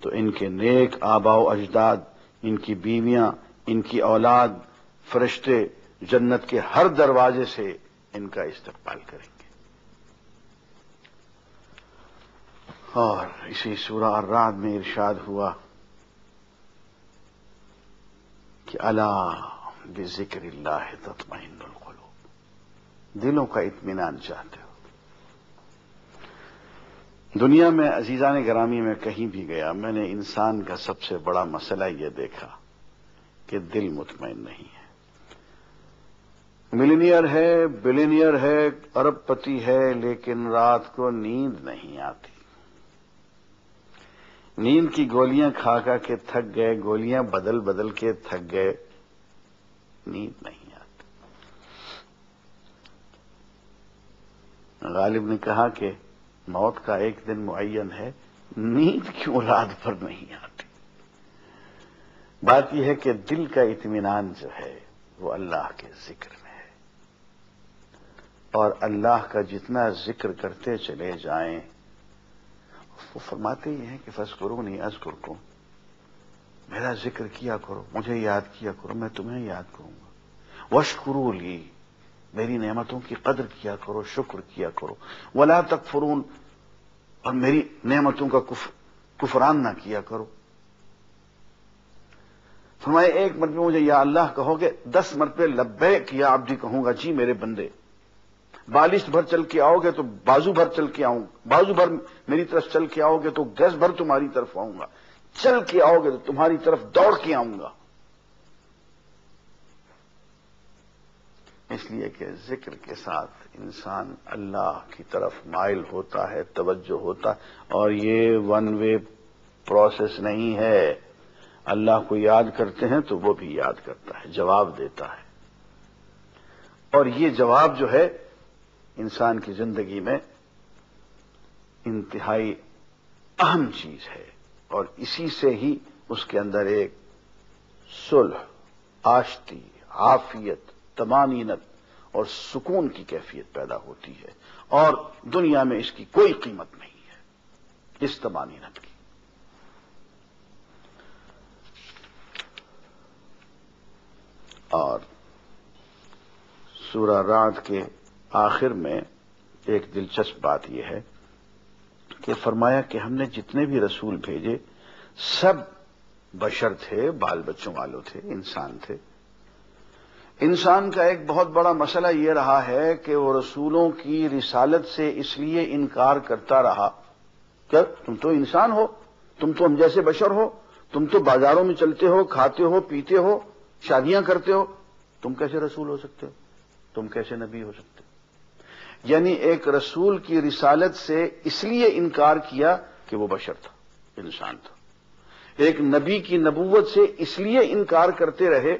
تو ان کے نیک آباء و اجداد، ان کی بیویاں، ان کی اولاد، فرشتے جنت کے ہر دروازے سے ان کا استقبال کریں گے۔ اور اسی سورہ الرعد میں ارشاد ہوا کہ الا بذکر اللہ تطمئن القلوب، دلوں کا اطمینان چاہتے ہو۔ دنیا میں عزیزان گرامی میں کہیں بھی گیا، میں نے انسان کا سب سے بڑا مسئلہ یہ دیکھا کہ دل مطمئن نہیں ہے۔ ملینئر ہے، بلینئر ہے، ارب پتی ہے، لیکن رات کو نیند نہیں آتی۔ نیند کی گولیاں کھا کھا کے تھک گئے، گولیاں بدل بدل کے تھک گئے، نیند نہیں آتی۔ غالب نے کہا کہ موت کا ایک دن معین ہے، نیند کیوں رات بھر نہیں آتی؟ بات یہ ہے کہ دل کا اطمینان جو ہے وہ اللہ کے ذکر میں ہے، اور اللہ کا جتنا ذکر کرتے چلے جائیں، وہ فرماتے ہی ہیں کہ فاذکرونی اذکرکم، میرا ذکر کیا کرو، مجھے یاد کیا کرو، میں تمہیں یاد کروں گا۔ واشکروا لی، میری نعمتوں کی قدر کیا کرو، شکر کیا کرو۔ ولا تکفرون، اور میری نعمتوں کا کفران نہ کیا کرو۔ فرمایا ایک مرتبہ مجھے یا اللہ کہو گے، 10 مرتبہ لبیک یا عبدی کہوں گا، جی میرے بندے۔ بالشت بھر چل کے آؤ گے تو بازو بھر چل کے آؤں، بازو بھر میری طرف چل کے آؤ گے تو گز بھر تمہاری طرف آؤں گا، چل کے آؤ گے تو تمہاری طرف دوڑ کے آؤں گا۔ اس لیے کہ ذکر کے ساتھ انسان اللہ کی طرف مائل ہوتا ہے، توجہ ہوتا ہے، اور یہ ون وے پروسیس نہیں ہے۔ اللہ کو یاد کرتے ہیں تو وہ بھی یاد کرتا ہے، جواب دیتا ہے، اور یہ جواب جو ہے انسان کی زندگی میں انتہائی اہم چیز ہے، اور اسی سے ہی اس کے اندر ایک صلح، آشتی، عافیت، طمانینت اور سکون کی کیفیت پیدا ہوتی ہے، اور دنیا میں اس کی کوئی قیمت نہیں ہے، اس طمانینت کی۔ اور سورہ رعد کے آخر میں ایک دلچسپ بات یہ ہے کہ فرمایا کہ ہم نے جتنے بھی رسول بھیجے سب بشر تھے، بال بچوں والوں تھے، انسان تھے۔ انسان کا ایک بہت بڑا مسئلہ یہ رہا ہے کہ وہ رسولوں کی رسالت سے اس لیے انکار کرتا رہا کہ تم تو انسان ہو، تم تو ہم جیسے بشر ہو، تم تو بازاروں میں چلتے ہو، کھاتے ہو، پیتے ہو، شادیاں کرتے ہو، تم کیسے رسول ہو سکتے ہو، تم کیسے نبی ہو سکتے ہو؟ یعنی ایک رسول کی رسالت سے اس لیے انکار کیا کہ وہ بشر تھا، انسان تھا۔ ایک نبی کی نبوت سے اس لیے انکار کرتے رہے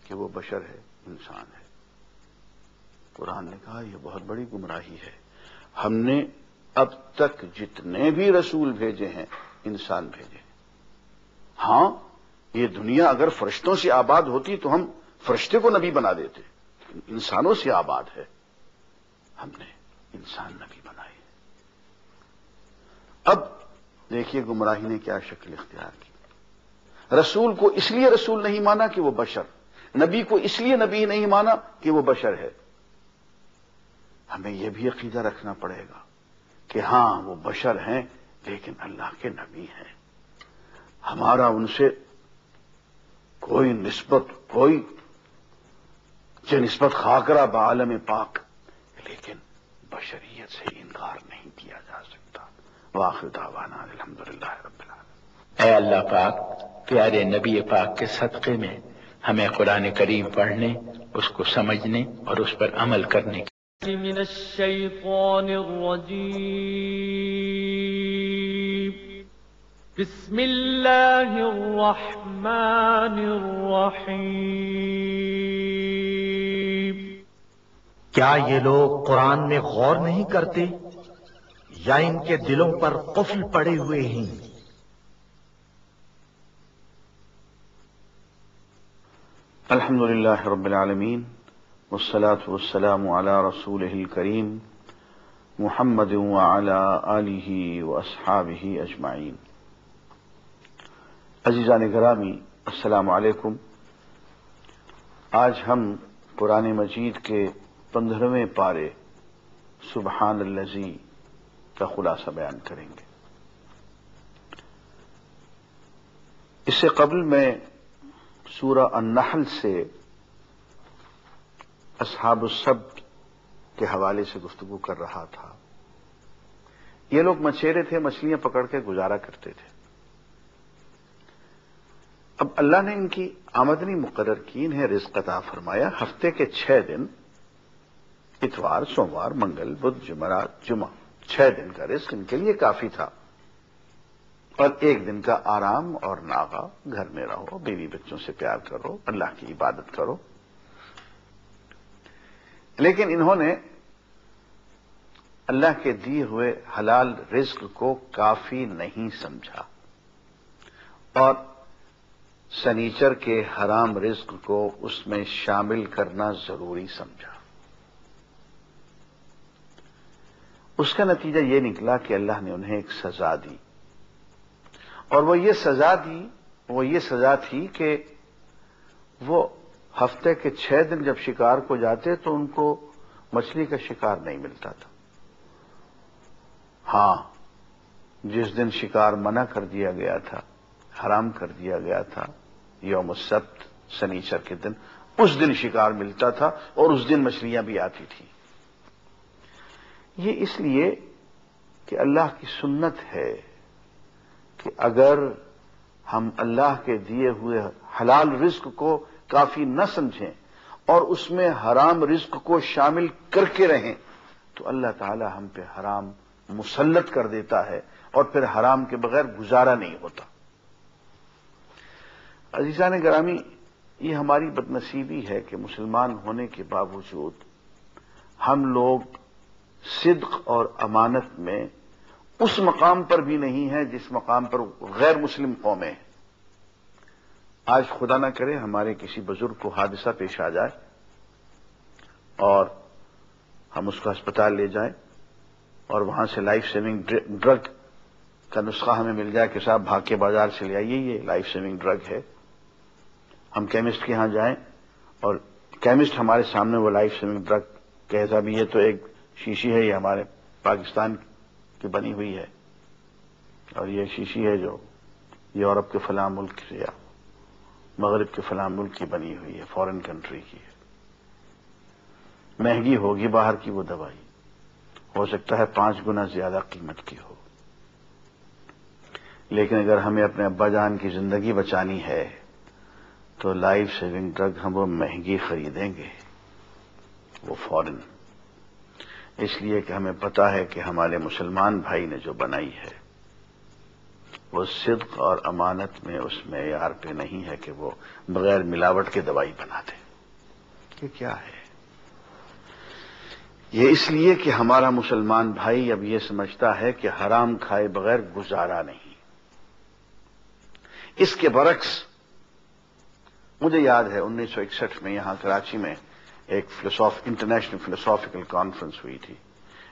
کہ وہ بشر ہے، انسان ہے۔ قرآن نے کہا یہ بہت بڑی گمراہی ہے۔ ہم نے اب تک جتنے بھی رسول بھیجے ہیں انسان بھیجے ہیں۔ ہاں، یہ دنیا اگر فرشتوں سے آباد ہوتی تو ہم فرشتے کو نبی بنا دیتے، انسانوں سے آباد ہے، ہم نے انسان نبی بنائے۔ اب دیکھیے گمراہی نے کیا شکل اختیار کی۔ رسول کو اس لیے رسول نہیں مانا کہ وہ بشر، نبی کو اس لیے نبی نہیں مانا کہ وہ بشر ہے۔ ہمیں یہ بھی عقیدہ رکھنا پڑے گا کہ ہاں وہ بشر ہیں لیکن اللہ کے نبی ہیں، ہمارا ان سے کوئی نسبت، کوئی نسبت خاکرہ بعالم پاک، لیکن بشریت سے انکار نہیں کیا جا سکتا۔ وآخر دعوانا الحمدللہ رب العالمین۔ اے اللہ پاک، پیارے نبی پاک کے صدقے میں ہمیں قرآن کریم پڑھنے، اس کو سمجھنے اور اس پر عمل کرنے کی من الشیطان الرجیم، بسم اللہ الرحمن الرحیم۔ کیا یہ لوگ قرآن میں غور نہیں کرتے یا ان کے دلوں پر قفل پڑے ہوئے ہیں؟ الحمدللہ رب العالمین، والصلاة والسلام علی رسولہ الکریم محمد وعلی آلہ واصحابہ اجمعین۔ عزیزان گرامی، السلام علیکم۔ آج ہم قرآن مجید کے 15ویں پارے سبحان الذی کا خلاصہ بیان کریں گے۔ اس سے قبل میں سورہ النحل سے اصحاب السبت کے حوالے سے گفتگو کر رہا تھا۔ یہ لوگ مچھیرے تھے، مچھلیاں پکڑ کے گزارا کرتے تھے۔ اب اللہ نے ان کی آمدنی مقرر کی، انہیں رزق عطا فرمایا۔ ہفتے کے 6 دن، اتوار، سوموار، منگل، بدھ، جمعرات، جمعہ، 6 دن کا رزق ان کے لیے کافی تھا، اور 1 دن کا آرام اور ناغہ۔ گھر میں رہو، بیوی بچوں سے پیار کرو، اللہ کی عبادت کرو۔ لیکن انہوں نے اللہ کے دیے ہوئے حلال رزق کو کافی نہیں سمجھا اور سنیچر کے حرام رزق کو اس میں شامل کرنا ضروری سمجھا۔ اس کا نتیجہ یہ نکلا کہ اللہ نے انہیں ایک سزا دی، اور وہ یہ سزا تھی کہ وہ ہفتے کے 6 دن جب شکار کو جاتے تو ان کو مچھلی کا شکار نہیں ملتا تھا۔ ہاں، جس دن شکار منع کر دیا گیا تھا، حرام کر دیا گیا تھا، یوم السبت، سنیچر کے دن، اس دن شکار ملتا تھا اور اس دن مچھلیاں بھی آتی تھیں۔ یہ اس لیے کہ اللہ کی سنت ہے کہ اگر ہم اللہ کے دیے ہوئے حلال رزق کو کافی نہ سمجھیں اور اس میں حرام رزق کو شامل کر کے رہیں تو اللہ تعالی ہم پہ حرام مسلط کر دیتا ہے، اور پھر حرام کے بغیر گزارا نہیں ہوتا۔ عزیزان گرامی، یہ ہماری بدنصیبی ہے کہ مسلمان ہونے کے باوجود ہم لوگ صدق اور امانت میں اس مقام پر بھی نہیں ہیں جس مقام پر غیر مسلم قومیں ہیں۔ آج خدا نہ کرے ہمارے کسی بزرگ کو حادثہ پیش آ جائے اور ہم اس کو ہسپتال لے جائیں اور وہاں سے لائف سیونگ ڈرگ کا نسخہ ہمیں مل جائے کہ صاحب بھاگ کے بازار سے لے آئیے، یہ لائف سیونگ ڈرگ ہے. ہم کیمسٹ کے ہاں جائیں اور کیمسٹ ہمارے سامنے وہ لائف سیونگ ڈرگ کہتا بھی یہ تو ایک شیشی ہے، یہ ہمارے پاکستان کی بنی ہوئی ہے اور یہ شیشی ہے جو یورپ کے فلاں ملک سے یا مغرب کے فلاں ملک کی بنی ہوئی ہے، فورن کنٹری کی ہے. مہنگی ہوگی باہر کی وہ دوائی، ہو سکتا ہے 5 گنا زیادہ قیمت کی ہو، لیکن اگر ہمیں اپنے ابا جان کی زندگی بچانی ہے تو لائف سیونگ ڈرگ ہم وہ مہنگی خریدیں گے، وہ فورن، اس لیے کہ ہمیں پتا ہے کہ ہمارے مسلمان بھائی نے جو بنائی ہے وہ صدق اور امانت میں اس معیار پہ نہیں ہے کہ وہ بغیر ملاوٹ کے دوائی بنا دے. یہ کیا ہے؟ یہ اس لیے کہ ہمارا مسلمان بھائی اب یہ سمجھتا ہے کہ حرام کھائے بغیر گزارا نہیں. اس کے برعکس مجھے یاد ہے 1961 میں یہاں کراچی میں ایک انٹرنیشنل فلسافیکل کانفرنس ہوئی تھی.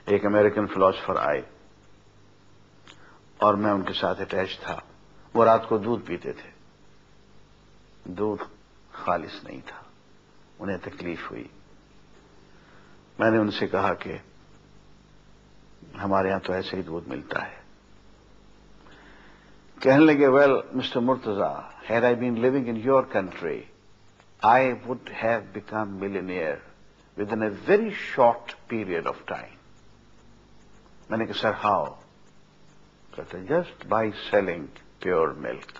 ایک امریکن فلاسفر آئے اور میں ان کے ساتھ اٹیچ تھا. وہ رات کو دودھ پیتے تھے، دودھ خالص نہیں تھا، انہیں تکلیف ہوئی. میں نے ان سے کہا کہ ہمارے ہاں تو ایسے ہی دودھ ملتا ہے. کہنے لگے well mister Murtaza, had I been living in your country I would have become millionaire within a very short period of time. میں نے کہا سر ہاؤ؟ کہتے just by selling pure milk.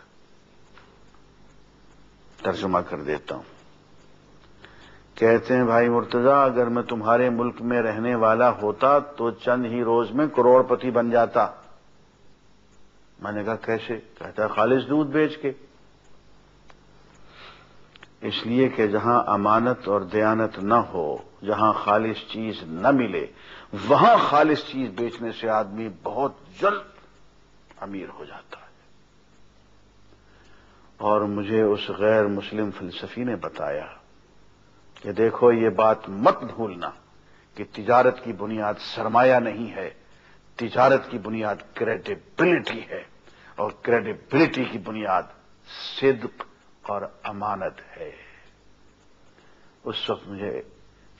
ترجمہ کر دیتا ہوں. کہتے ہیں بھائی مرتضی اگر میں تمہارے ملک میں رہنے والا ہوتا تو چند ہی روز میں کروڑ پتی بن جاتا. میں نے کہا کیسے؟ کہتا خالص دودھ بیچ کے. اس لیے کہ جہاں امانت اور دیانت نہ ہو، جہاں خالص چیز نہ ملے، وہاں خالص چیز بیچنے سے آدمی بہت جلد امیر ہو جاتا ہے. اور مجھے اس غیر مسلم فلسفی نے بتایا کہ دیکھو یہ بات مت بھولنا کہ تجارت کی بنیاد سرمایہ نہیں ہے، تجارت کی بنیاد کریڈیبلٹی ہے، اور کریڈیبلٹی کی بنیاد صدق اور امانت ہے. اس وقت مجھے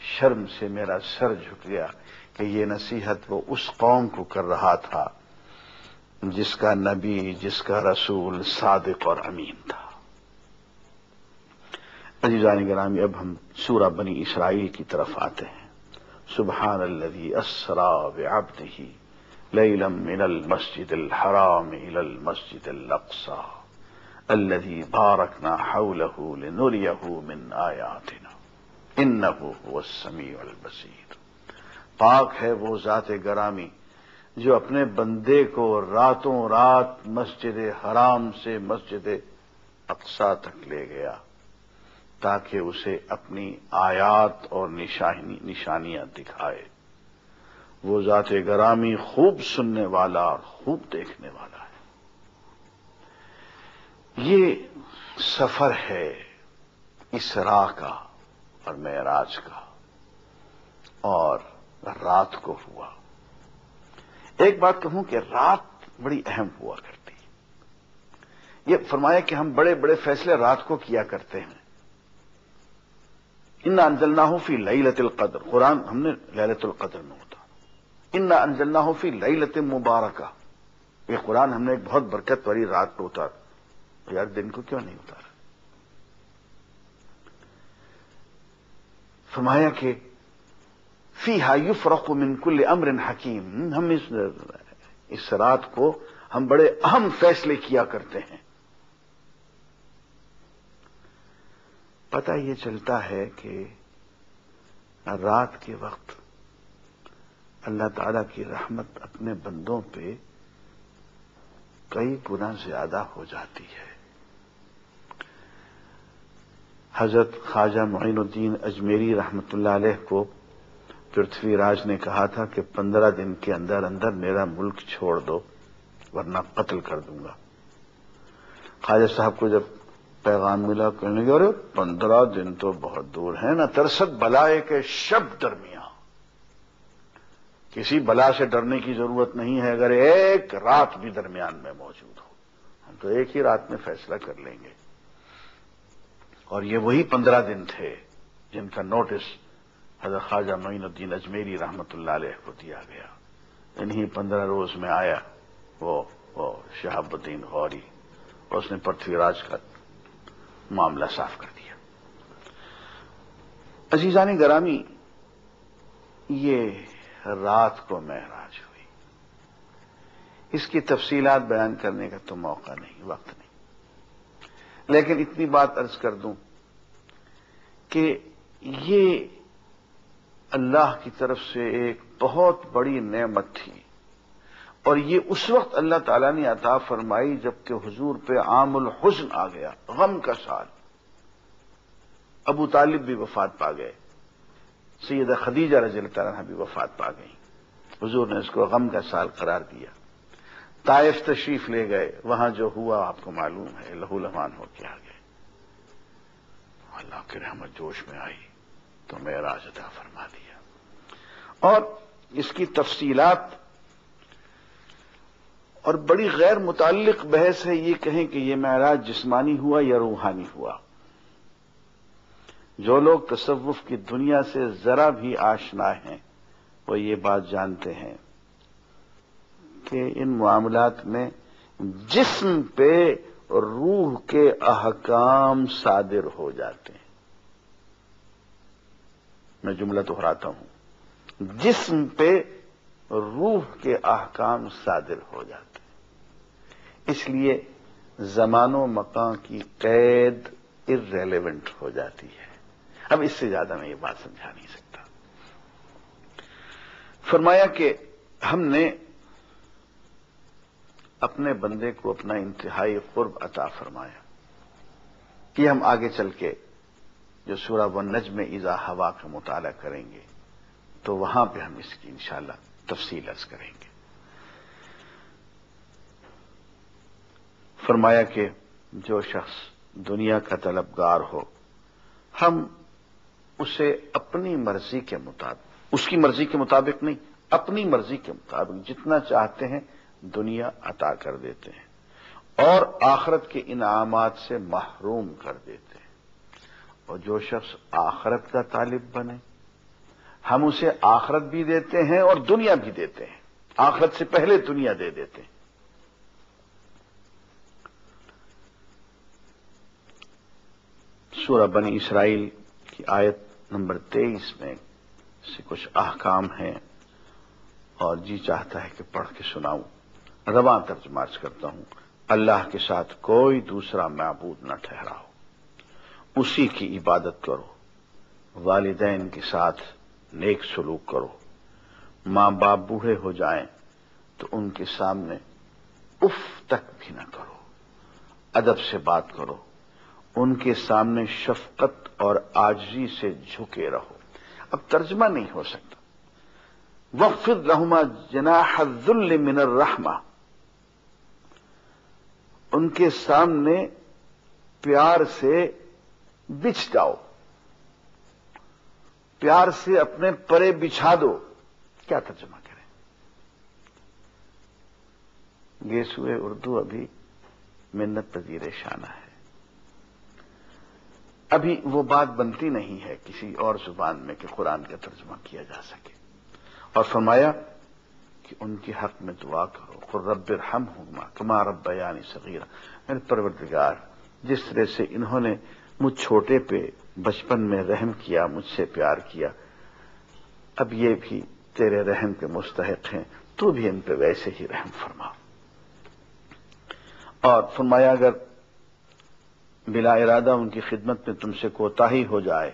شرم سے میرا سر جھک گیا کہ یہ نصیحت وہ اس قوم کو کر رہا تھا جس کا نبی، جس کا رسول صادق اور امین تھا. عزیزان گرامی، اب ہم سورہ بنی اسرائیل کی طرف آتے ہیں. سبحان الذی اسری بعبدہ لیلا من المسجد الحرام الى المسجد الاقصى الذي باركنا حوله لنريه من آیاتنا انه هو السمیع البصیر. پاک ہے وہ ذات گرامی جو اپنے بندے کو راتوں رات مسجد حرام سے مسجد اقصی تک لے گیا تاکہ اسے اپنی آیات اور نشانیاں دکھائے. وہ ذات گرامی خوب سننے والا اور خوب دیکھنے والا ہے. یہ سفر ہے اسراء کا اور معراج کا، اور رات کو ہوا. ایک بات کہوں کہ رات بڑی اہم ہوا کرتی. یہ فرمایا کہ ہم بڑے بڑے فیصلے رات کو کیا کرتے ہیں. انا انزلناہ فی لیلۃ القدر، قرآن ہم نے لیلۃ القدر میں ہوتا. انا انزلناہ فی لیلۃ مبارکہ، یہ قرآن ہم نے ایک بہت برکت والی رات کو اتارا. یار دن کو کیوں نہیں اتارا؟ فرمایا کہ فیہا یفرق من کل امر حکیم، ہم اس رات کو ہم بڑے اہم فیصلے کیا کرتے ہیں. پتہ یہ چلتا ہے کہ رات کے وقت اللہ تعالی کی رحمت اپنے بندوں پہ کئی گنا زیادہ ہو جاتی ہے. حضرت خواجہ معین الدین اجمیری رحمت اللہ علیہ کو پرتھوی راج نے کہا تھا کہ 15 دن کے اندر اندر میرا ملک چھوڑ دو ورنہ قتل کر دوں گا. خواجہ صاحب کو جب پیغام ملا، کہنے لگے ارے 15 دن تو بہت دور ہیں، نہ ترسد بلائے کے شب درمیان، کسی بلا سے ڈرنے کی ضرورت نہیں ہے اگر ایک رات بھی درمیان میں موجود ہو، ہم تو ایک ہی رات میں فیصلہ کر لیں گے۔ اور یہ وہی 15 دن تھے جن کا نوٹس حضرت خواجہ معین الدین اجمیری رحمت اللہ علیہ کو دیا گیا۔ انہی 15 روز میں آیا وہ شہاب الدین غوری، اور اس نے پرتھوی راج کا معاملہ صاف کر دیا۔ عزیزان گرامی، یہ رات کو معراج ہوئی، اس کی تفصیلات بیان کرنے کا تو موقع نہیں، وقت نہیں، لیکن اتنی بات عرض کر دوں کہ یہ اللہ کی طرف سے ایک بہت بڑی نعمت تھی، اور یہ اس وقت اللہ تعالیٰ نے عطا فرمائی جبکہ حضور پہ عام الحزن آ گیا، غم کا سال۔ ابو طالب بھی وفات پا گئے، سیدہ خدیجہ رضی اللہ تعالیٰ عنہا بھی وفات پا گئی، حضور نے اس کو غم کا سال قرار دیا۔ طائف تشریف لے گئے، وہاں جو ہوا آپ کو معلوم ہے، لہو لہان ہو کے آ گئے۔ اللہ کی رحمت جوش میں آئی تو معراج عطا فرما دیا۔ اور اس کی تفصیلات اور بڑی غیر متعلق بحث ہے یہ کہیں کہ یہ معراج جسمانی ہوا یا روحانی ہوا۔ جو لوگ تصوف کی دنیا سے ذرا بھی آشنا ہیں وہ یہ بات جانتے ہیں کہ ان معاملات میں جسم پہ روح کے احکام صادر ہو جاتے ہیں۔ میں جملہ دہراتا ہوں، جسم پہ روح کے احکام صادر ہو جاتے ہیں، اس لیے زمان و مکان کی قید irrelevant ہو جاتی ہے۔ اب اس سے زیادہ میں یہ بات سمجھا نہیں سکتا۔ فرمایا کہ ہم نے اپنے بندے کو اپنا انتہائی قرب عطا فرمایا۔ کہ ہم آگے چل کے جو سورہ والنجم اذا ہوا کا مطالعہ کریں گے تو وہاں پہ ہم اس کی انشاءاللہ تفصیل عرض کریں گے۔ فرمایا کہ جو شخص دنیا کا طلبگار ہو، ہم اسے اپنی مرضی کے مطابق، اس کی مرضی کے مطابق نہیں، اپنی مرضی کے مطابق جتنا چاہتے ہیں دنیا عطا کر دیتے ہیں اور آخرت کے انعامات سے محروم کر دیتے ہیں۔ اور جو شخص آخرت کا طالب بنے، ہم اسے آخرت بھی دیتے ہیں اور دنیا بھی دیتے ہیں، آخرت سے پہلے دنیا دے دیتے ہیں۔ سورہ بنی اسرائیل کی آیت نمبر 23 میں سے کچھ احکام ہیں اور جی چاہتا ہے کہ پڑھ کے سناؤں۔ رواں ترجمہ عرض کرتا ہوں۔ اللہ کے ساتھ کوئی دوسرا معبود نہ ٹھہراؤ، اسی کی عبادت کرو، والدین کے ساتھ نیک سلوک کرو، ماں باپ بوڑھے ہو جائیں تو ان کے سامنے اف تک بھی نہ کرو، ادب سے بات کرو، ان کے سامنے شفقت اور عاجزی سے جھکے رہو۔ اب ترجمہ نہیں ہو سکتا۔ وَاخْفِضْ لَهُمَا جَنَاحَ الذُّلِّ مِنَ الرَّحْمَةِ، ان کے سامنے پیار سے بچھ جاؤ، پیار سے اپنے پرے بچھا دو۔ کیا ترجمہ کریں؟ گیسوئے اردو ابھی منت پذیر شانہ ہے، ابھی وہ بات بنتی نہیں ہے کسی اور زبان میں کہ قرآن کا ترجمہ کیا جا سکے۔ اور فرمایا کہ ان کے حق میں دعا کرو، قل رب ارحمہما کما ربیانی صغیرا، میرے پروردگار جس طرح سے انہوں نے مجھ چھوٹے پہ بچپن میں رحم کیا، مجھ سے پیار کیا، اب یہ بھی تیرے رحم کے مستحق ہیں، تو بھی ان پہ ویسے ہی رحم فرما۔ اور فرمایا اگر بلا ارادہ ان کی خدمت میں تم سے کوتاہی ہو جائے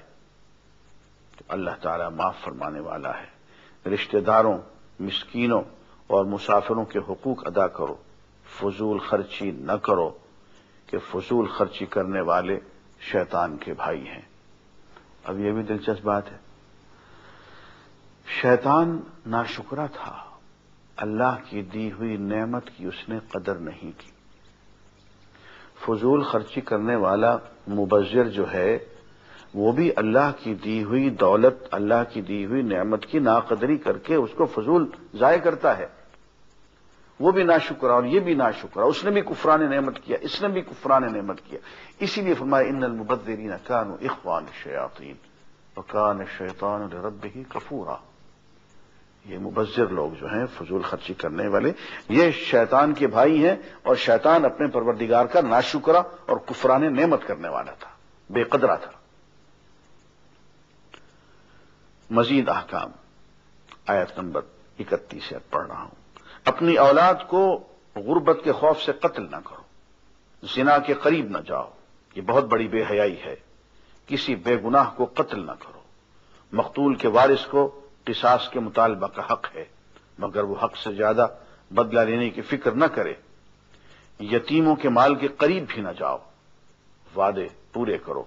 تو اللہ تعالیٰ معاف فرمانے والا ہے۔ رشتہ داروں، مسکینوں اور مسافروں کے حقوق ادا کرو، فضول خرچی نہ کرو کہ فضول خرچی کرنے والے شیطان کے بھائی ہیں۔ اب یہ بھی دلچسپ بات ہے، شیطان ناشکرا تھا، اللہ کی دی ہوئی نعمت کی اس نے قدر نہیں کی۔ فضول خرچی کرنے والا مبذر جو ہے وہ بھی اللہ کی دی ہوئی دولت، اللہ کی دی ہوئی نعمت کی ناقدری کر کے اس کو فضول ضائع کرتا ہے. وہ بھی ناشکرا اور یہ بھی ناشکرا، اس نے بھی کفران نعمت کیا، اس نے بھی کفران نعمت کیا. اسی لیے فرمایا ان المبذرین کانوا اخوان الشیاطین وکان الشیطان لربہ کفورا. یہ مبذر لوگ جو ہیں، فضول خرچی کرنے والے، یہ شیطان کے بھائی ہیں، اور شیطان اپنے پروردگار کا ناشکرا اور کفران نعمت کرنے والا تھا، بے قدرہ تھا. مزید احکام آیت نمبر 31 سے پڑھ رہا ہوں. اپنی اولاد کو غربت کے خوف سے قتل نہ کرو، زنا کے قریب نہ جاؤ، یہ بہت بڑی بے حیائی ہے. کسی بے گناہ کو قتل نہ کرو. مقتول کے وارث کو قصاص کے مطالبہ کا حق ہے، مگر وہ حق سے زیادہ بدلہ لینے کی فکر نہ کرے. یتیموں کے مال کے قریب بھی نہ جاؤ. وعدے پورے کرو.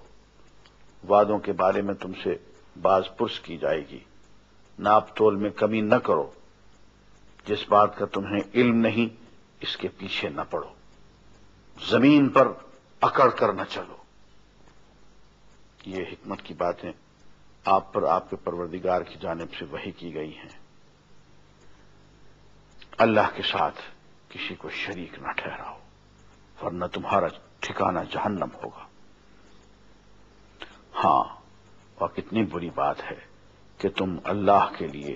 وعدوں کے بارے میں تم سے باز پرس کی جائے گی. ناپ تول میں کمی نہ کرو. جس بات کا تمہیں علم نہیں اس کے پیچھے نہ پڑو. زمین پر اکڑ کر نہ چلو. یہ حکمت کی باتیں آپ پر آپ کے پروردگار کی جانب سے وحی کی گئی ہیں. اللہ کے ساتھ کسی کو شریک نہ ٹھہراؤ ورنہ تمہارا ٹھکانہ جہنم ہوگا. ہاں، اور کتنی بری بات ہے کہ تم اللہ کے لیے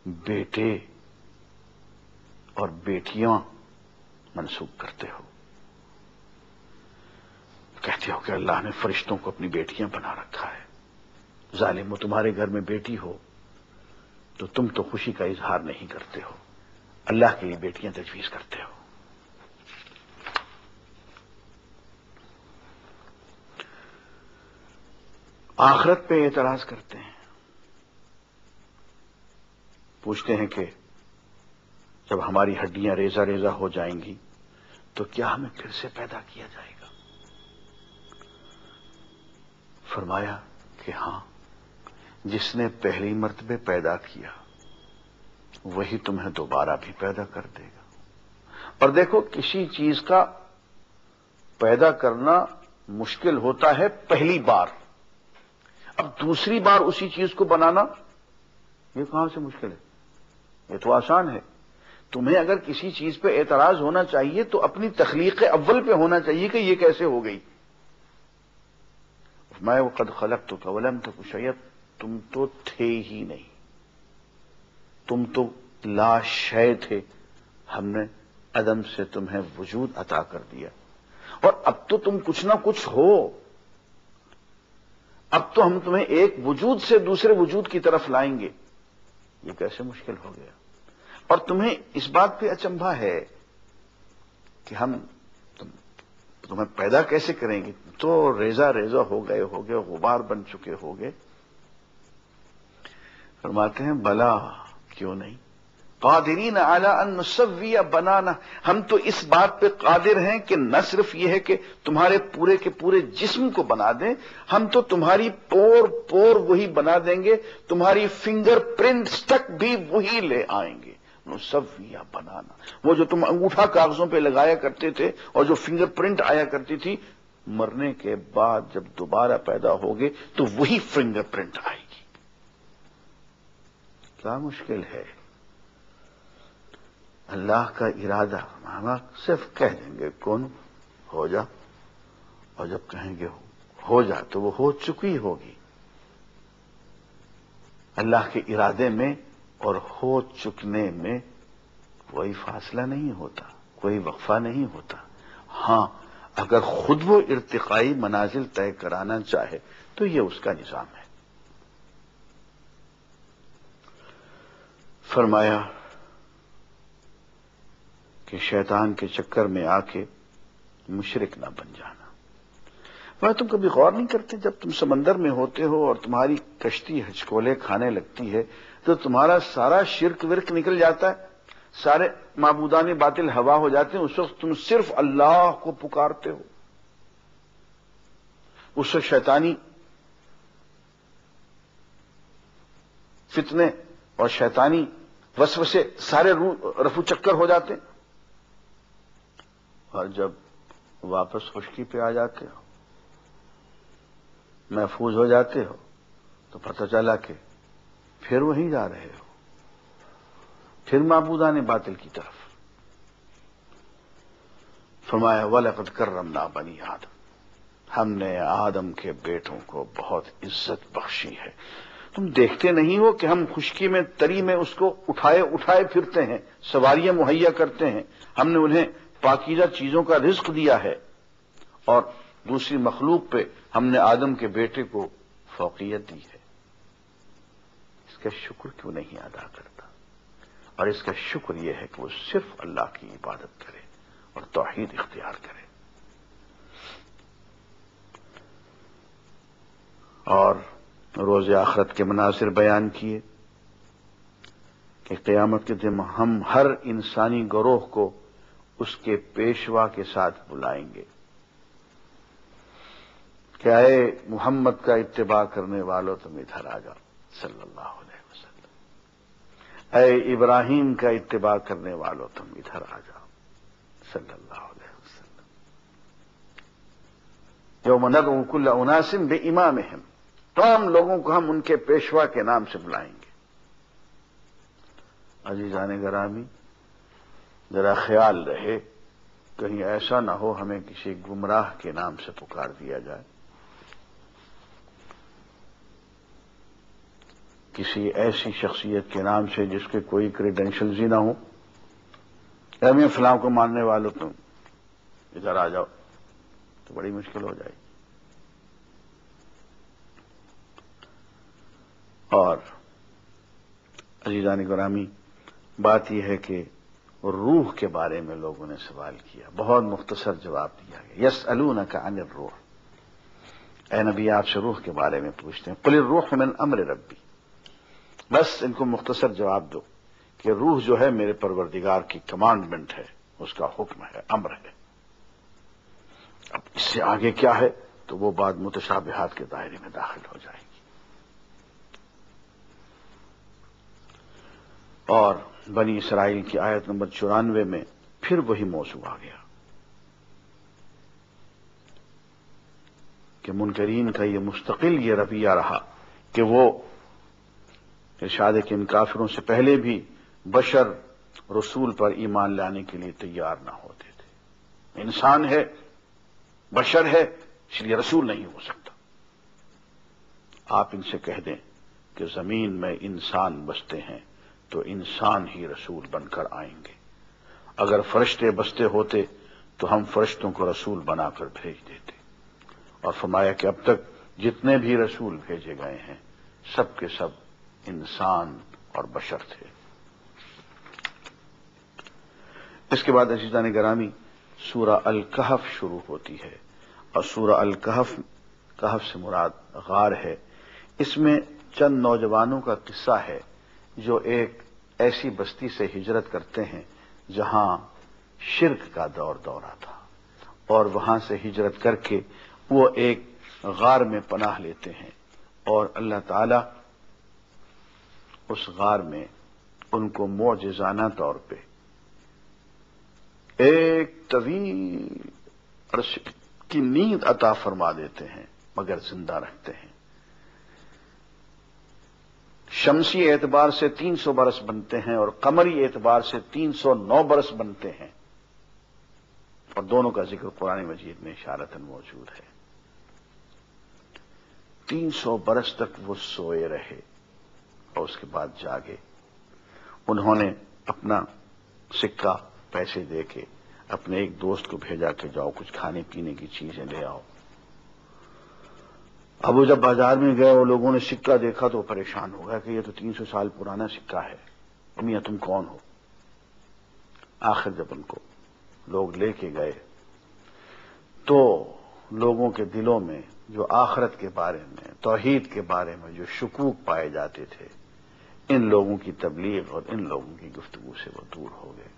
بیٹے اور بیٹیاں منسوب کرتے ہو. کہتے ہو کہ اللہ نے فرشتوں کو اپنی بیٹیاں بنا رکھا ہے. ظالمو، تمہارے گھر میں بیٹی ہو تو تم تو خوشی کا اظہار نہیں کرتے ہو، اللہ کے لیے بیٹیاں تجویز کرتے ہو. آخرت پہ اعتراض کرتے ہیں. پوچھتے ہیں کہ جب ہماری ہڈیاں ریزہ ریزہ ہو جائیں گی تو کیا ہمیں پھر سے پیدا کیا جائے گا؟ فرمایا کہ ہاں، جس نے پہلی مرتبہ پیدا کیا وہی تمہیں دوبارہ بھی پیدا کر دے گا. اور دیکھو، کسی چیز کا پیدا کرنا مشکل ہوتا ہے پہلی بار. اب دوسری بار اسی چیز کو بنانا یہ کہاں سے مشکل ہے؟ یہ تو آسان ہے. تمہیں اگر کسی چیز پہ اعتراض ہونا چاہیے تو اپنی تخلیق اول پہ ہونا چاہیے کہ یہ کیسے ہو گئی. میں وقد خلقتک ولم تک شیئا، تم تو تھے ہی نہیں، تم تو لا شے تھے. ہم نے عدم سے تمہیں وجود عطا کر دیا اور اب تو تم کچھ نہ کچھ ہو. اب تو ہم تمہیں ایک وجود سے دوسرے وجود کی طرف لائیں گے. یہ کیسے مشکل ہو گیا؟ اور تمہیں اس بات پہ اچنبھا ہے کہ ہم تمہیں پیدا کیسے کریں گے؟ تو ریزہ ریزہ ہو گئے، غبار بن چکے ہو گئے. فرماتے ہیں بلا، کیوں نہیں، قادرین علی ان نسوی بنانا، ہم تو اس بات پہ قادر ہیں کہ نہ صرف یہ ہے کہ تمہارے پورے کے پورے جسم کو بنا دیں، ہم تو تمہاری پور پور وہی بنا دیں گے، تمہاری فنگر پرنٹس تک بھی وہی لے آئیں گے. نسوی بنانا، وہ جو تم انگوٹھا کاغذوں پہ لگایا کرتے تھے اور جو فنگر پرنٹ آیا کرتی تھی، مرنے کے بعد جب دوبارہ پیدا ہوگے تو وہی فنگر پرنٹ آئے گی. کیا مشکل ہے؟ اللہ کا ارادہ، ہم صرف کہہ دیں گے کون ہو جا، اور جب کہیں گے ہو جا تو وہ ہو چکی ہوگی. اللہ کے ارادے میں اور ہو چکنے میں کوئی فاصلہ نہیں ہوتا، کوئی وقفہ نہیں ہوتا. ہاں، اگر خود وہ ارتقائی منازل طے کرانا چاہے تو یہ اس کا نظام ہے. فرمایا کہ شیطان کے چکر میں آ کے مشرک نہ بن جانا. تم کبھی غور نہیں کرتے، جب تم سمندر میں ہوتے ہو اور تمہاری کشتی ہچکولے کھانے لگتی ہے تو تمہارا سارا شرک ورک نکل جاتا ہے، سارے معبودان باطل ہوا ہو جاتے ہیں. اس وقت تم صرف اللہ کو پکارتے ہو. اس وقت شیطانی فتنے اور شیطانی وسوسے سارے رفو چکر ہو جاتے ہیں. اور جب واپس خشکی پہ آ جاتے ہو، محفوظ ہو جاتے ہو، تو پتہ چلا کہ پھر وہیں جا رہے ہو، پھر معبودان باطل کی طرف۔ فرمایا وَلَقَدْ كَرَّمْنَا بَنِي آدم، ہم نے آدم کے بیٹوں کو بہت عزت بخشی ہے۔ تم دیکھتے نہیں ہو کہ ہم خشکی میں تری میں اس کو اٹھائے اٹھائے پھرتے ہیں، سواریاں مہیا کرتے ہیں، ہم نے انہیں پاکیزہ چیزوں کا رزق دیا ہے، اور دوسری مخلوق پہ ہم نے آدم کے بیٹے کو فوقیت دی ہے۔ اس کا شکر کیوں نہیں ادا کرتا؟ اور اس کا شکر یہ ہے کہ وہ صرف اللہ کی عبادت کرے اور توحید اختیار کرے۔ اور روز آخرت کے مناظر بیان کیے کہ قیامت کے دن ہم ہر انسانی گروہ کو اس کے پیشوا کے ساتھ بلائیں گے کہ اے محمد کا اتباع کرنے والوں تم ادھر آ جاؤ صلی اللہ علیہ وسلم، اے ابراہیم کا اتباع کرنے والوں تم ادھر آ جاؤ صلی اللہ علیہ وسلم۔ یوم ندعو کل اناس بامامہم، تمام لوگوں کو ہم ان کے پیشوا کے نام سے بلائیں گے۔ عزیزان گرامی، ذرا خیال رہے کہیں ایسا نہ ہو ہمیں کسی گمراہ کے نام سے پکار دیا جائے، کسی ایسی شخصیت کے نام سے جس کے کوئی کریڈینشلز ہی نہ ہو۔ میں فلاں کو ماننے والوں تم ادھر آ جاؤ، تو بڑی مشکل ہو جائے گی۔ اور عزیزان گرامی، بات یہ ہے کہ روح کے بارے میں لوگوں نے سوال کیا، بہت مختصر جواب دیا گیا۔ یسألونک عن الروح، اے نبی آپ سے روح کے بارے میں پوچھتے ہیں، قل الروح من امر ربی، بس ان کو مختصر جواب دو کہ روح جو ہے میرے پروردگار کی کمانڈمنٹ ہے، اس کا حکم ہے، امر ہے۔ اب اس سے آگے کیا ہے تو وہ بات متشابہات کے دائرے میں داخل ہو جائے گی۔ اور بنی اسرائیل کی آیت نمبر 94 میں پھر وہی موضوع آ گیا کہ منکرین کا یہ مستقل یہ رویہ رہا کہ وہ ارشاد ہے کہ ان کافروں سے پہلے بھی بشر رسول پر ایمان لانے کے لیے تیار نہ ہوتے تھے۔ انسان ہے، بشر ہے، اس لیے رسول نہیں ہو سکتا۔ آپ ان سے کہہ دیں کہ زمین میں انسان بستے ہیں تو انسان ہی رسول بن کر آئیں گے، اگر فرشتے بستے ہوتے تو ہم فرشتوں کو رسول بنا کر بھیج دیتے۔ اور فرمایا کہ اب تک جتنے بھی رسول بھیجے گئے ہیں سب کے سب انسان اور بشر تھے۔ اس کے بعد عزیزان گرامی سورہ الکہف شروع ہوتی ہے، اور سورہ الکہف، کہف سے مراد غار ہے۔ اس میں چند نوجوانوں کا قصہ ہے جو ایک ایسی بستی سے ہجرت کرتے ہیں جہاں شرک کا دورہ تھا، اور وہاں سے ہجرت کر کے وہ ایک غار میں پناہ لیتے ہیں، اور اللہ تعالی اس غار میں ان کو معجزانہ طور پہ ایک طویل عرصے کی نیند عطا فرما دیتے ہیں، مگر زندہ رکھتے ہیں۔ شمسی اعتبار سے 300 برس بنتے ہیں اور قمری اعتبار سے 309 برس بنتے ہیں، اور دونوں کا ذکر قرآن مجید میں اشارتاً موجود ہے۔ 300 برس تک وہ سوئے رہے اور اس کے بعد جاگے۔ انہوں نے اپنا سکہ پیسے دے کے اپنے ایک دوست کو بھیجا کہ جاؤ کچھ کھانے پینے کی چیزیں لے آؤ۔ اب وہ جب بازار میں گئے اور لوگوں نے سکہ دیکھا تو پریشان ہو گیا کہ یہ تو 300 سال پرانا سکہ ہے، میاں تم کون ہو؟ آخر جب ان کو لوگ لے کے گئے تو لوگوں کے دلوں میں جو آخرت کے بارے میں، توحید کے بارے میں جو شکوک پائے جاتے تھے، ان لوگوں کی تبلیغ اور ان لوگوں کی گفتگو سے وہ دور ہو گئے۔